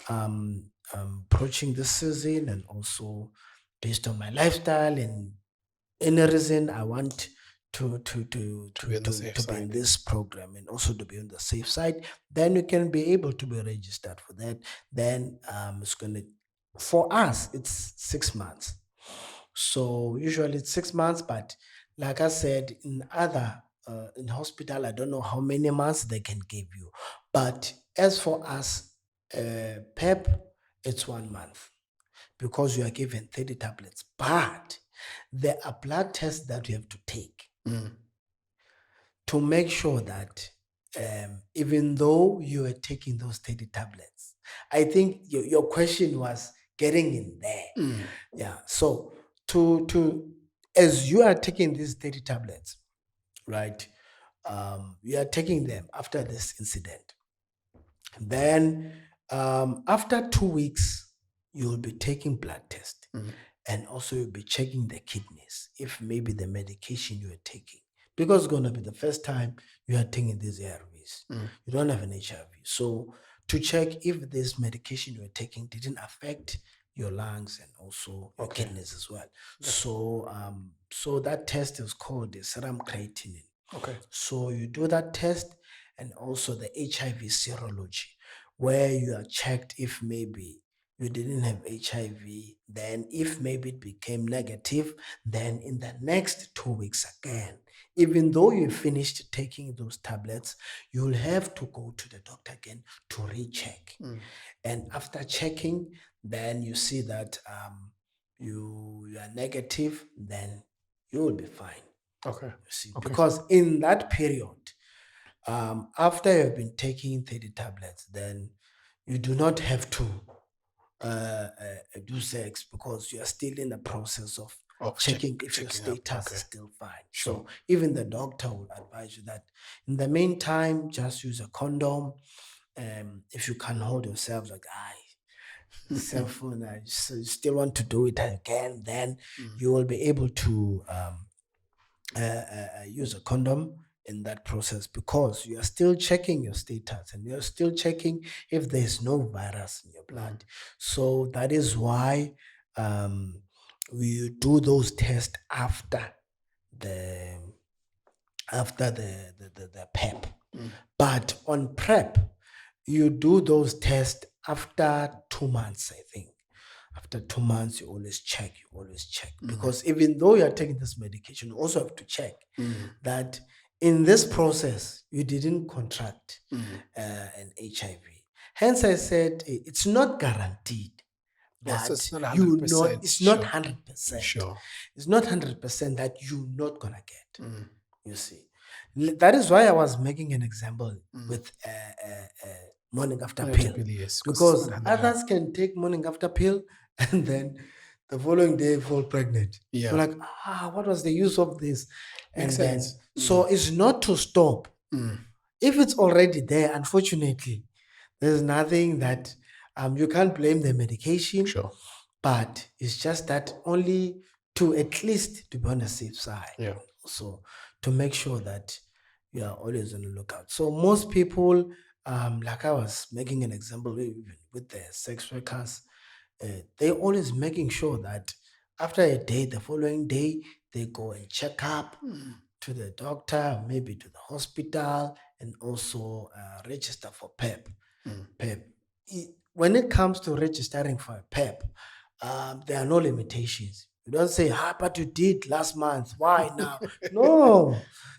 approaching this season, and also based on my lifestyle and any reason I want to be on the safe be side. in this program and also to be on the safe side, then you can be able to be registered for that. Then it's gonna, for us, it's 6 months. So usually it's 6 months, but like I said, in other in hospital, I don't know how many months they can give you. But as for us, PEP, it's 1 month because you are given 30 tablets. But there are blood tests that you have to take to make sure that even though you are taking those 30 tablets, I think your question was getting in there. Yeah. So to as you are taking these 30 tablets, right? You are taking them after this incident. Then after 2 weeks, you will be taking blood test, and also you'll be checking the kidneys if maybe the medication you are taking, because it's going to be the first time you are taking these ARVs. You don't have an HIV. So to check if this medication you are taking didn't affect your lungs and also your kidneys as well. So that test is called the serum creatinine. Okay. So you do that test, and also the HIV serology, where you are checked if maybe you didn't have HIV. Then if maybe it became negative, then in the next 2 weeks again, even though you finished taking those tablets, you'll have to go to the doctor again to recheck. And after checking, then you see that you are negative, then you will be fine. Okay. You see, because in that period, after you've been taking 30 tablets, then you do not have to do sex, because you are still in the process of checking if your status is still fine. So even the doctor will advise you that in the meantime, just use a condom. If you can hold yourself, like, cell phone, I still want to do it again, then you will be able to use a condom in that process, because you are still checking your status and you're still checking if there's no virus in your blood. So that is why we do those tests after the PEP. But on PrEP, you do those tests after 2 months, I think. After 2 months, you always check. Because even though you're taking this medication, you also have to check that in this process, you didn't contract an HIV. Hence, I said it's not guaranteed that it's not 100%. It's not 100%. Sure. It's not 100% that you're not going to get. You see. That is why I was making an example with morning after pill. Yes, because others can take morning after pill and then the following day fall pregnant. Yeah. You're like, what was the use of this? Makes And then, sense. so it's not to stop. If it's already there, unfortunately, there's nothing that you can't blame the medication. Sure. But it's just that only to at least to be on the safe side. Yeah. So to make sure that you are always on the lookout. So most people, like I was making an example with the sex workers, they're always making sure that after a day, the following day, they go and check up to the doctor, maybe to the hospital, and also register for PEP. PEP. When it comes to registering for a PEP, there are no limitations. You don't say, but you did last month. Why now? No.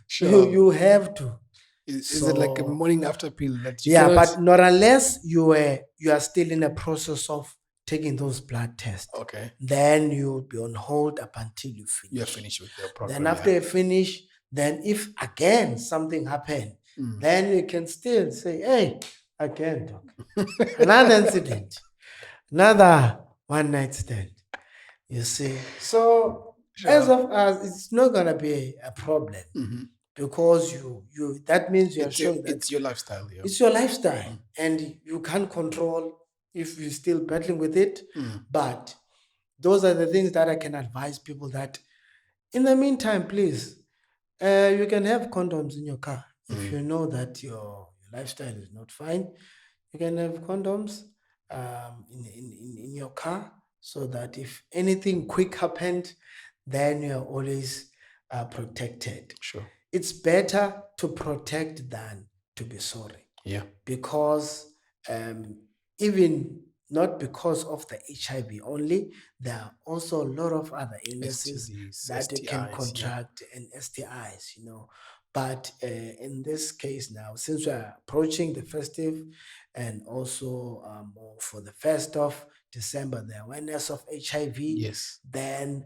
Sure. You have to. Is it like a morning after pill that you Yeah, cannot... but not unless you are still in the process of taking those blood tests. Okay. Then you'll be on hold up until you finish. You're finished with your program. Then after you finish, then if again something happened, then you can still say, hey, again, doc. Another incident, another one night stand. You see. So as of us, it's not gonna be a problem. Because you that means you are showing that it's your lifestyle. Yeah. it's your lifestyle, and you can't control if you're still battling with it. But those are the things that I can advise people that in the meantime, please, you can have condoms in your car. If you know that your lifestyle is not fine, you can have condoms in your car, so that if anything quick happened, then you're always protected. Sure. It's better to protect than to be sorry. Yeah. Because even not because of the HIV only, there are also a lot of other illnesses STDs, that you can STIs, contract, and STIs, But in this case now, since we are approaching the festive, and also for the 1st of December, the awareness of HIV, yes, then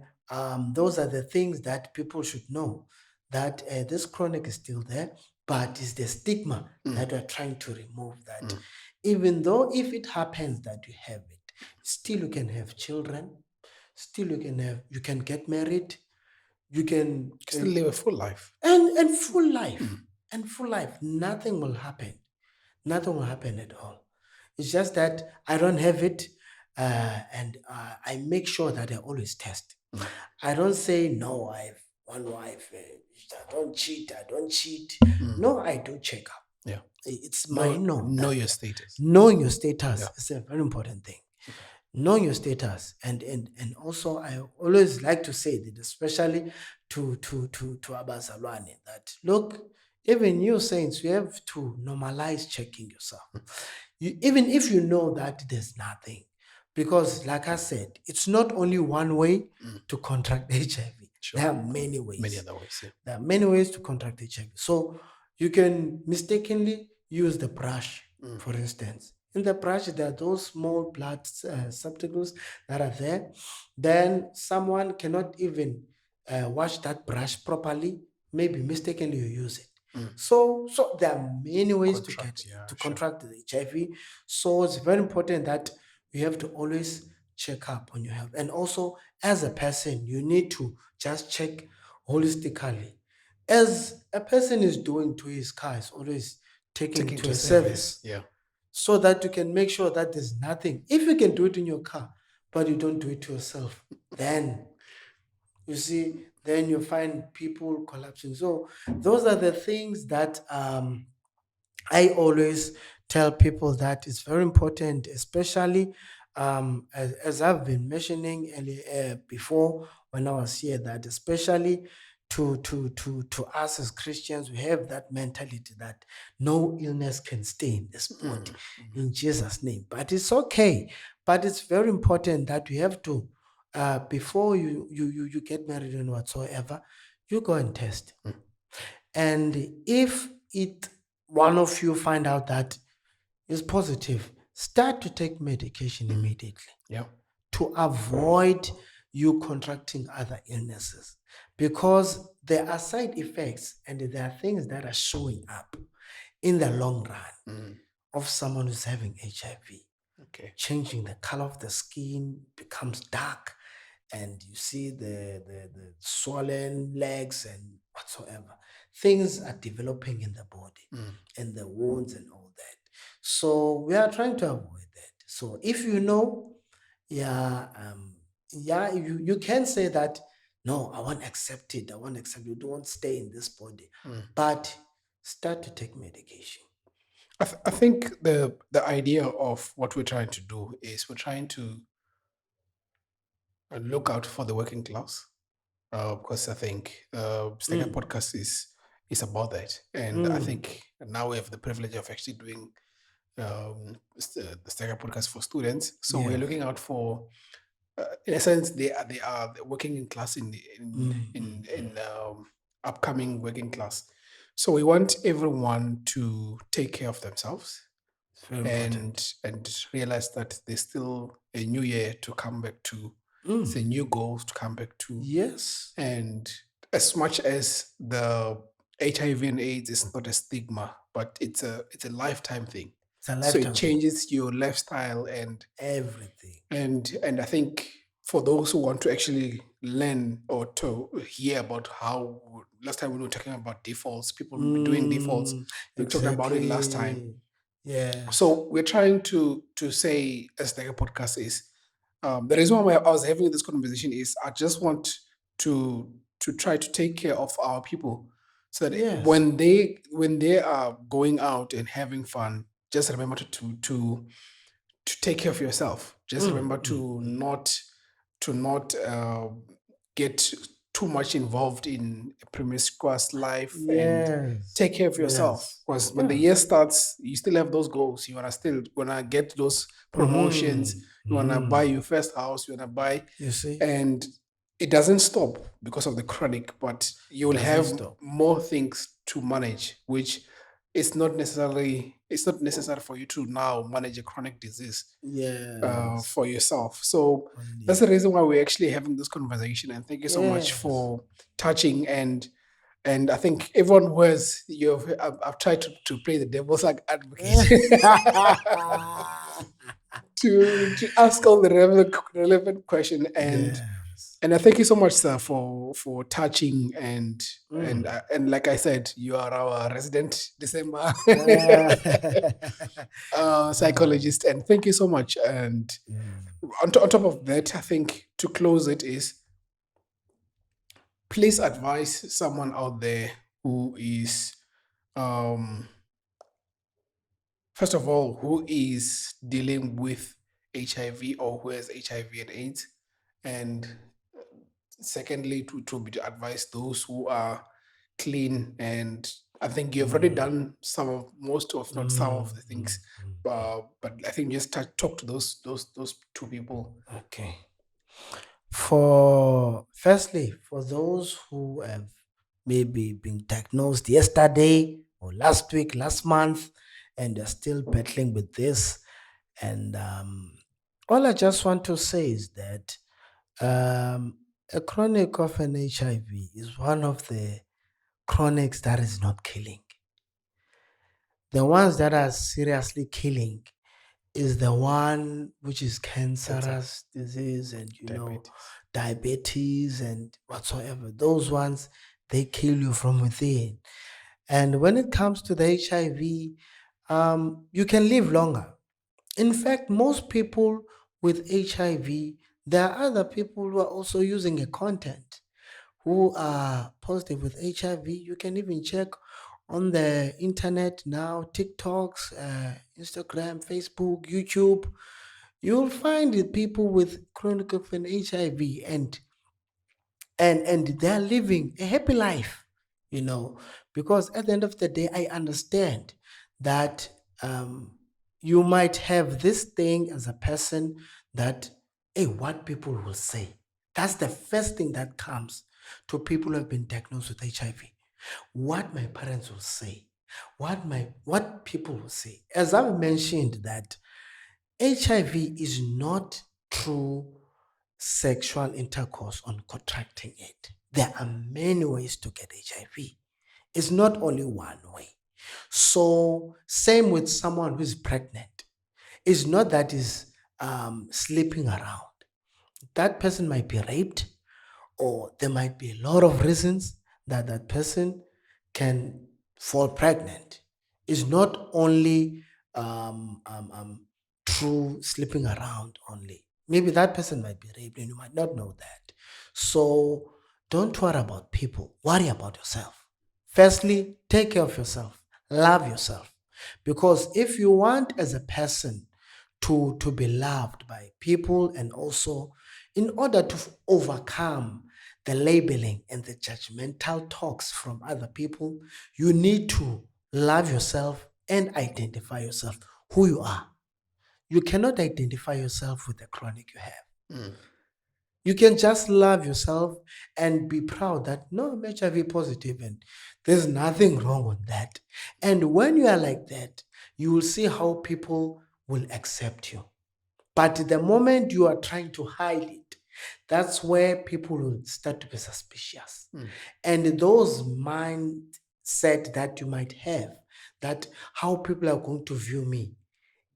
those are the things that people should know, that this chronic is still there, but it's the stigma that we're trying to remove. That even though if it happens that you have it, still you can have children, still you can get married, you can still live a full life, and full life, and full life. Nothing will happen at all. It's just that I don't have it. and I make sure that I always test. I don't say, no, I have one wife, I don't cheat, I don't cheat. No, I do check up. Yeah. It's my Know your status. knowing your status Yeah. is a very important thing. Knowing your status, and also I always like to say that, especially to abazalwane, that look, even you saints, you have to normalize checking yourself. Even if you know that there's nothing, because like I said, it's not only one way to contract HIV. Sure. There are many ways. Many other ways. Yeah. There are many ways to contract HIV. So you can mistakenly use the brush, for instance. In the brush, there are those small blood subtacles that are there. Then someone cannot even wash that brush properly. Maybe mistakenly you use it. So there are many ways to contract the HIV. So it's very important that you have to always check up on your health. And also, as a person, you need to just check holistically. As a person is doing to his car, is always taking to a service. Yeah. So that you can make sure that there's nothing. If you can do it in your car, but you don't do it to yourself, then you see, then you find people collapsing. So those are the things that I always tell people that it's very important, especially as I've been mentioning earlier, before when I was here, that especially to us as Christians, we have that mentality that no illness can stay in this body in Jesus' name. But it's okay. But it's very important that we have to, before you get married and whatsoever, you go and test. And if one of you find out that is positive, start to take medication immediately. Yeah. To avoid you contracting other illnesses, because there are side effects and there are things that are showing up in the long run of someone who's having HIV. Okay. Changing the color of the skin, becomes dark, and you see the swollen legs and whatsoever. Things are developing in the body and the wounds and all that. So we are trying to avoid that. So if you know, you can say that, no, I won't accept it. I won't accept it. Don't stay in this body. But start to take medication. I think the idea of what we're trying to do is we're trying to look out for the working class, because I think Stigma podcast is about that, and I think now we have the privilege of actually doing the Stigma podcast for students. So we're looking out for, in a sense, they are the working class in upcoming working class. So we want everyone to take care of themselves and realize that there's still a new year to come back to. It's a new goals to come back to. Yes. And as much as the HIV and AIDS is not a stigma, but it's a lifetime thing. So it changes your lifestyle and everything. And I think for those who want to actually learn or to hear about how, last time we were talking about defaults, people doing defaults, we talked about it last time. Yeah. So we're trying to say, as the podcast is, the reason why I was having this conversation is I just want to try to take care of our people, so that when they are going out and having fun, just remember to take care of yourself. Just remember to not get too much involved in a promiscuous life, and take care of yourself. Because when the year starts, you still have those goals. You wanna get those promotions. You wanna buy your first house. You wanna buy. You see, and it doesn't stop because of the chronic, but you will have more things to manage, which it's not necessary for you to now manage a chronic disease for yourself. So that's the reason why we're actually having this conversation. And thank you so much for touching. And I think everyone who has, I've tried to play the devil's advocate to ask all the relevant question. And I thank you so much, sir, for touching and like I said, you are our resident December psychologist, and thank you so much. And on top of that, I think to close it is, please advise someone out there who is, um, first of all, who is dealing with HIV or who has HIV and AIDS, and secondly, to advise those who are clean. And I think you've already Mm, done some of most of, not some mm, of the mm, things, mm. but I think just talk to those two people. Okay. For firstly, for those who have maybe been diagnosed yesterday or last week, last month, and they're still battling with this, and all I just want to say is that a chronic of an HIV is one of the chronics that is not killing. The ones that are seriously killing is the one which is Cancer, cancerous disease and diabetes. diabetes and whatsoever. Those ones, they kill you from within. And when it comes to the HIV, you can live longer. In fact, most people with HIV, there are other people who are also using a content who are positive with HIV. You can even check on the internet now, TikToks, Instagram, Facebook, YouTube. You'll find the people with chronic and HIV, and they're living a happy life, you know, because at the end of the day, I understand that you might have this thing as a person that, hey, what people will say. That's the first thing that comes to people who have been diagnosed with HIV. What my parents will say, what people will say. As I've mentioned that HIV is not through sexual intercourse on contracting it. There are many ways to get HIV. It's not only one way. So, same with someone who is pregnant. It's not that is sleeping around. That person might be raped, or there might be a lot of reasons that that person can fall pregnant. It's not only through sleeping around only. Maybe that person might be raped and you might not know that. So don't worry about people, worry about yourself. Firstly, take care of yourself, love yourself. Because if you want as a person to be loved by people, and also in order to overcome the labeling and the judgmental talks from other people, you need to love yourself and identify yourself who you are. You cannot identify yourself with the chronic you have. Mm. You can just love yourself and be proud that no, I'm HIV positive and there's nothing wrong with that. And when you are like that, you will see how people will accept you. But the moment you are trying to hide it, that's where people will start to be suspicious. Mm. And those mindset that you might have, that how people are going to view me,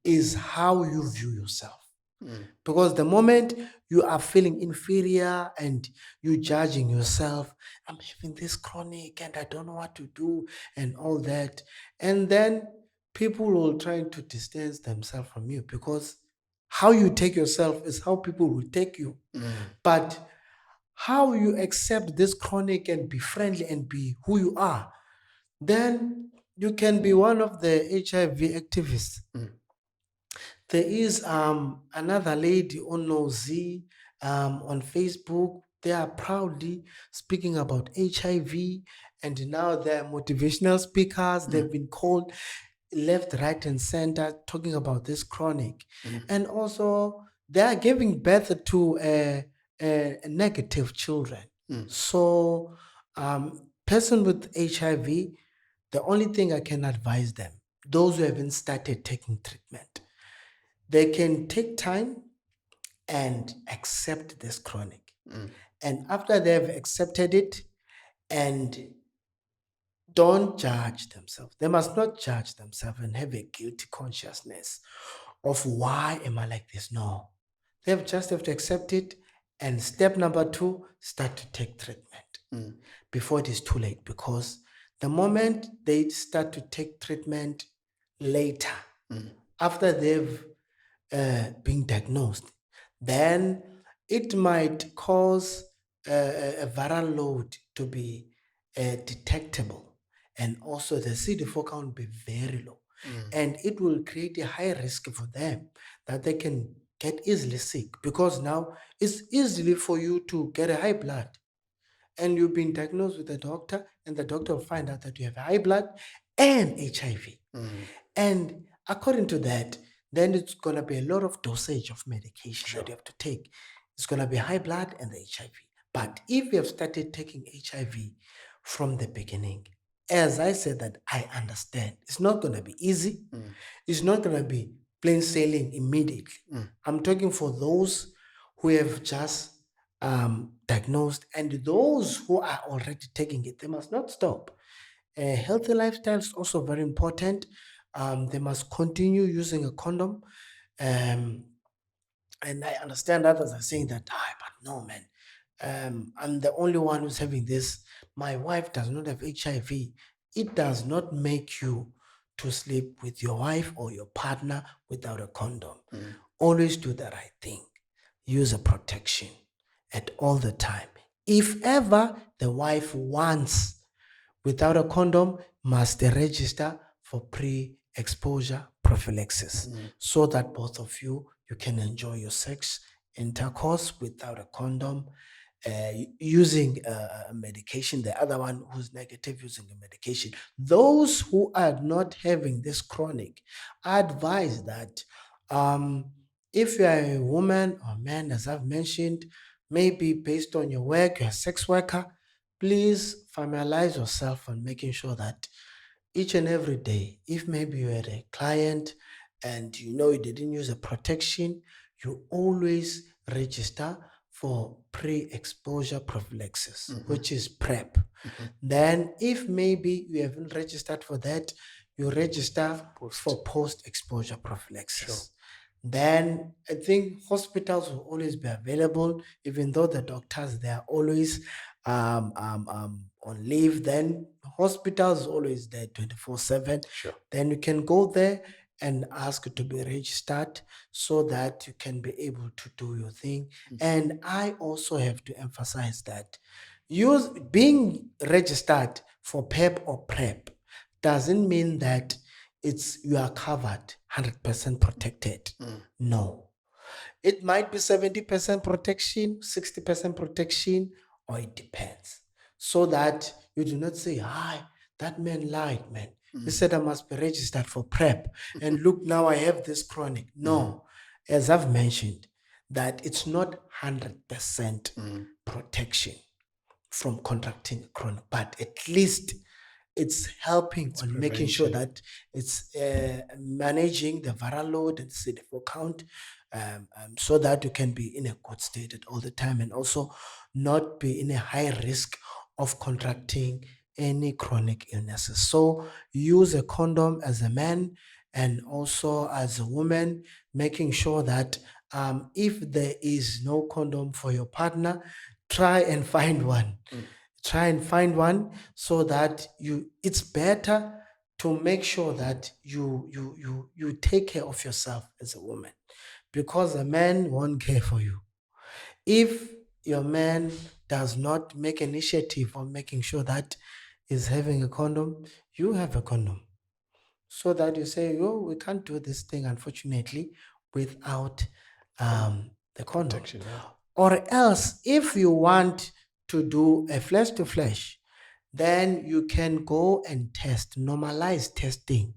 is how you view yourself. Mm. Because the moment you are feeling inferior and you judging yourself, I'm having this chronic and I don't know what to do and all that. And then people will try to distance themselves from you, because how you take yourself is how people will take you. Mm. But how you accept this chronic and be friendly and be who you are, then you can be one of the HIV activists. Mm. There is another lady on Nozi on Facebook. They are proudly speaking about HIV, and now they're motivational speakers. They've been called left, right, and center talking about this chronic, and also they are giving birth to a negative children. Mm. So, person with HIV, the only thing I can advise them, those who haven't started taking treatment, they can take time and accept this chronic. Mm. And after they've accepted it, and don't judge themselves. They must not judge themselves and have a guilty consciousness of why am I like this? No. They just have to accept it. And step number 2, start to take treatment before it is too late. Because the moment they start to take treatment later, after they've been diagnosed, then it might cause a viral load to be detectable, and also the CD4 count be very low, and it will create a high risk for them that they can get easily sick, because now it's easily for you to get a high blood and you've been diagnosed with a doctor, and the doctor will find out that you have high blood and HIV. And according to that, then it's going to be a lot of dosage of medication that you have to take. It's going to be high blood and the HIV. But if you have started taking HIV from the beginning, as I said, that I understand, it's not going to be easy. It's not going to be plain sailing immediately. I'm talking for those who have just diagnosed, and those who are already taking it, they must not stop. A healthy lifestyle is also very important. They must continue using a condom. Um, and I understand others are saying that, but no, man, I'm the only one who's having this. My wife does not have HIV. It does not make you to sleep with your wife or your partner without a condom. Always do the right thing. Use a protection at all the time. If ever the wife wants without a condom, must register for pre-exposure prophylaxis, so that both of you can enjoy your sex intercourse without a condom, using a medication, the other one who's negative using a medication. Those who are not having this chronic, I advise that if you are a woman or man, as I've mentioned, maybe based on your work, you're a sex worker, please familiarize yourself on making sure that each and every day, if maybe you had a client and you know you didn't use a protection, you always register for pre-exposure prophylaxis, which is PrEP. Then, if maybe you haven't registered for that, you register for post-exposure prophylaxis. Then I think hospitals will always be available, even though the doctors, they are always on leave. Then hospitals always there 24/7. Then you can go there and ask to be registered so that you can be able to do your thing. And I also have to emphasize that being registered for PEP or PrEP doesn't mean that you are covered 100% protected. No. It might be 70% protection, 60% protection, or it depends. So that you do not say, hi, that man lied, man. He said I must be registered for PrEP. And look, now I have this chronic. No. As I've mentioned, that it's not 100% protection from contracting chronic, but at least it's helping on making sure that it's managing the viral load and CD4 count, so that you can be in a good state at all the time, and also not be in a high risk of contracting any chronic illnesses. So use a condom as a man and also as a woman, making sure that if there is no condom for your partner, try and find one. Try and find one, so that it's better to make sure that you take care of yourself as a woman, because a man won't care for you. If your man does not make initiative on making sure that he's having a condom, you have a condom, so that you say, oh, we can't do this thing, unfortunately, without the condom. Or else, if you want to do a flesh to flesh, then you can go and normalize testing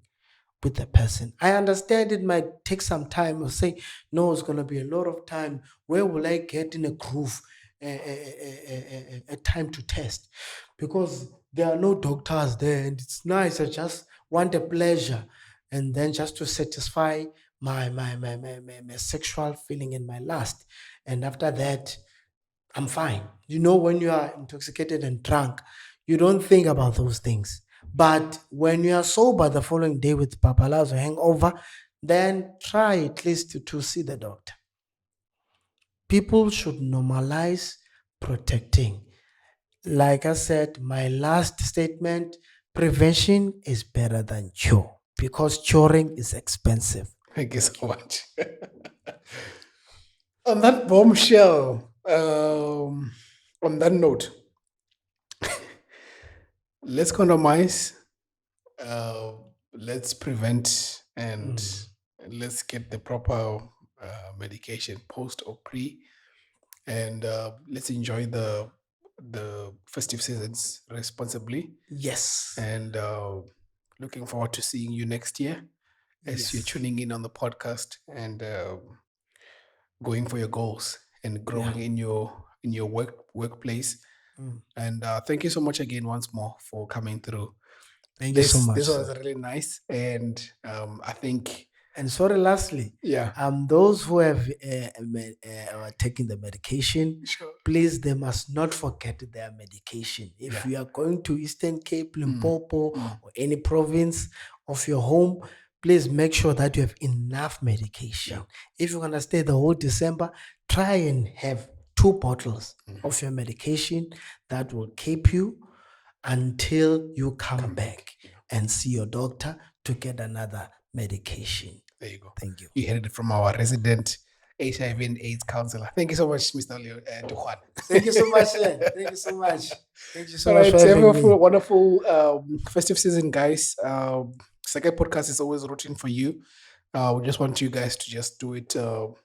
with the person. I understand it might take some time, or say, no, it's going to be a lot of time. Where will I get in a groove a time to test? Because there are no doctors there, and it's nice. I just want a pleasure, and then just to satisfy my sexual feeling in my lust. And after that, I'm fine. When you are intoxicated and drunk, you don't think about those things. But when you are sober the following day with papalas or hangover, then try at least to see the doctor. People should normalize protecting. Like I said, my last statement, prevention is better than cure, because curing is expensive. Thank you so much. On that bombshell, on that note, let's condomize. Uh, let's prevent and let's get the proper medication post or pre, and let's enjoy the festive seasons responsibly. Yes. And looking forward to seeing you next year as you're Yes. tuning in on the podcast and going for your goals and growing in your workplace. And thank you so much again once more for coming through. Thank you so much. This was sir. really nice, and I think And sorry, lastly, yeah, those who have are taking the medication, sure. please, they must not forget their medication. If Yeah. you are going to Eastern Cape, Limpopo, or any province of your home, please make sure that you have enough medication. Yeah. If you're gonna stay the whole December, try and have 2 bottles of your medication that will keep you until you come back and see your doctor to get another medication. There you go. Thank you. You heard it from our resident HIV and AIDS counselor. Thank you so much, Mr. Turwana. Thank you so much, sir. Thank you so much. Thank you so All much right, for have a having me. wonderful festive season, guys. Second podcast is always rooting for you. We just want you guys to just do it,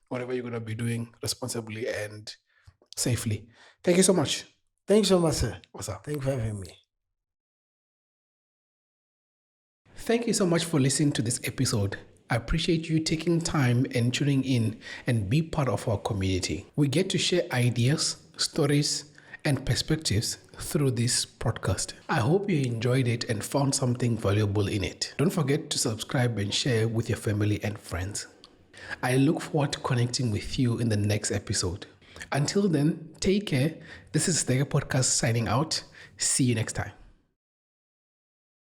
whatever you're going to be doing, responsibly and safely. Thank you so much. Thank you so much, sir. What's up? Thank you for having me. Thank you so much for listening to this episode. I appreciate you taking time and tuning in and be part of our community. We get to share ideas, stories, and perspectives through this podcast. I hope you enjoyed it and found something valuable in it. Don't forget to subscribe and share with your family and friends. I look forward to connecting with you in the next episode. Until then, take care. This is Stega Podcast signing out. See you next time.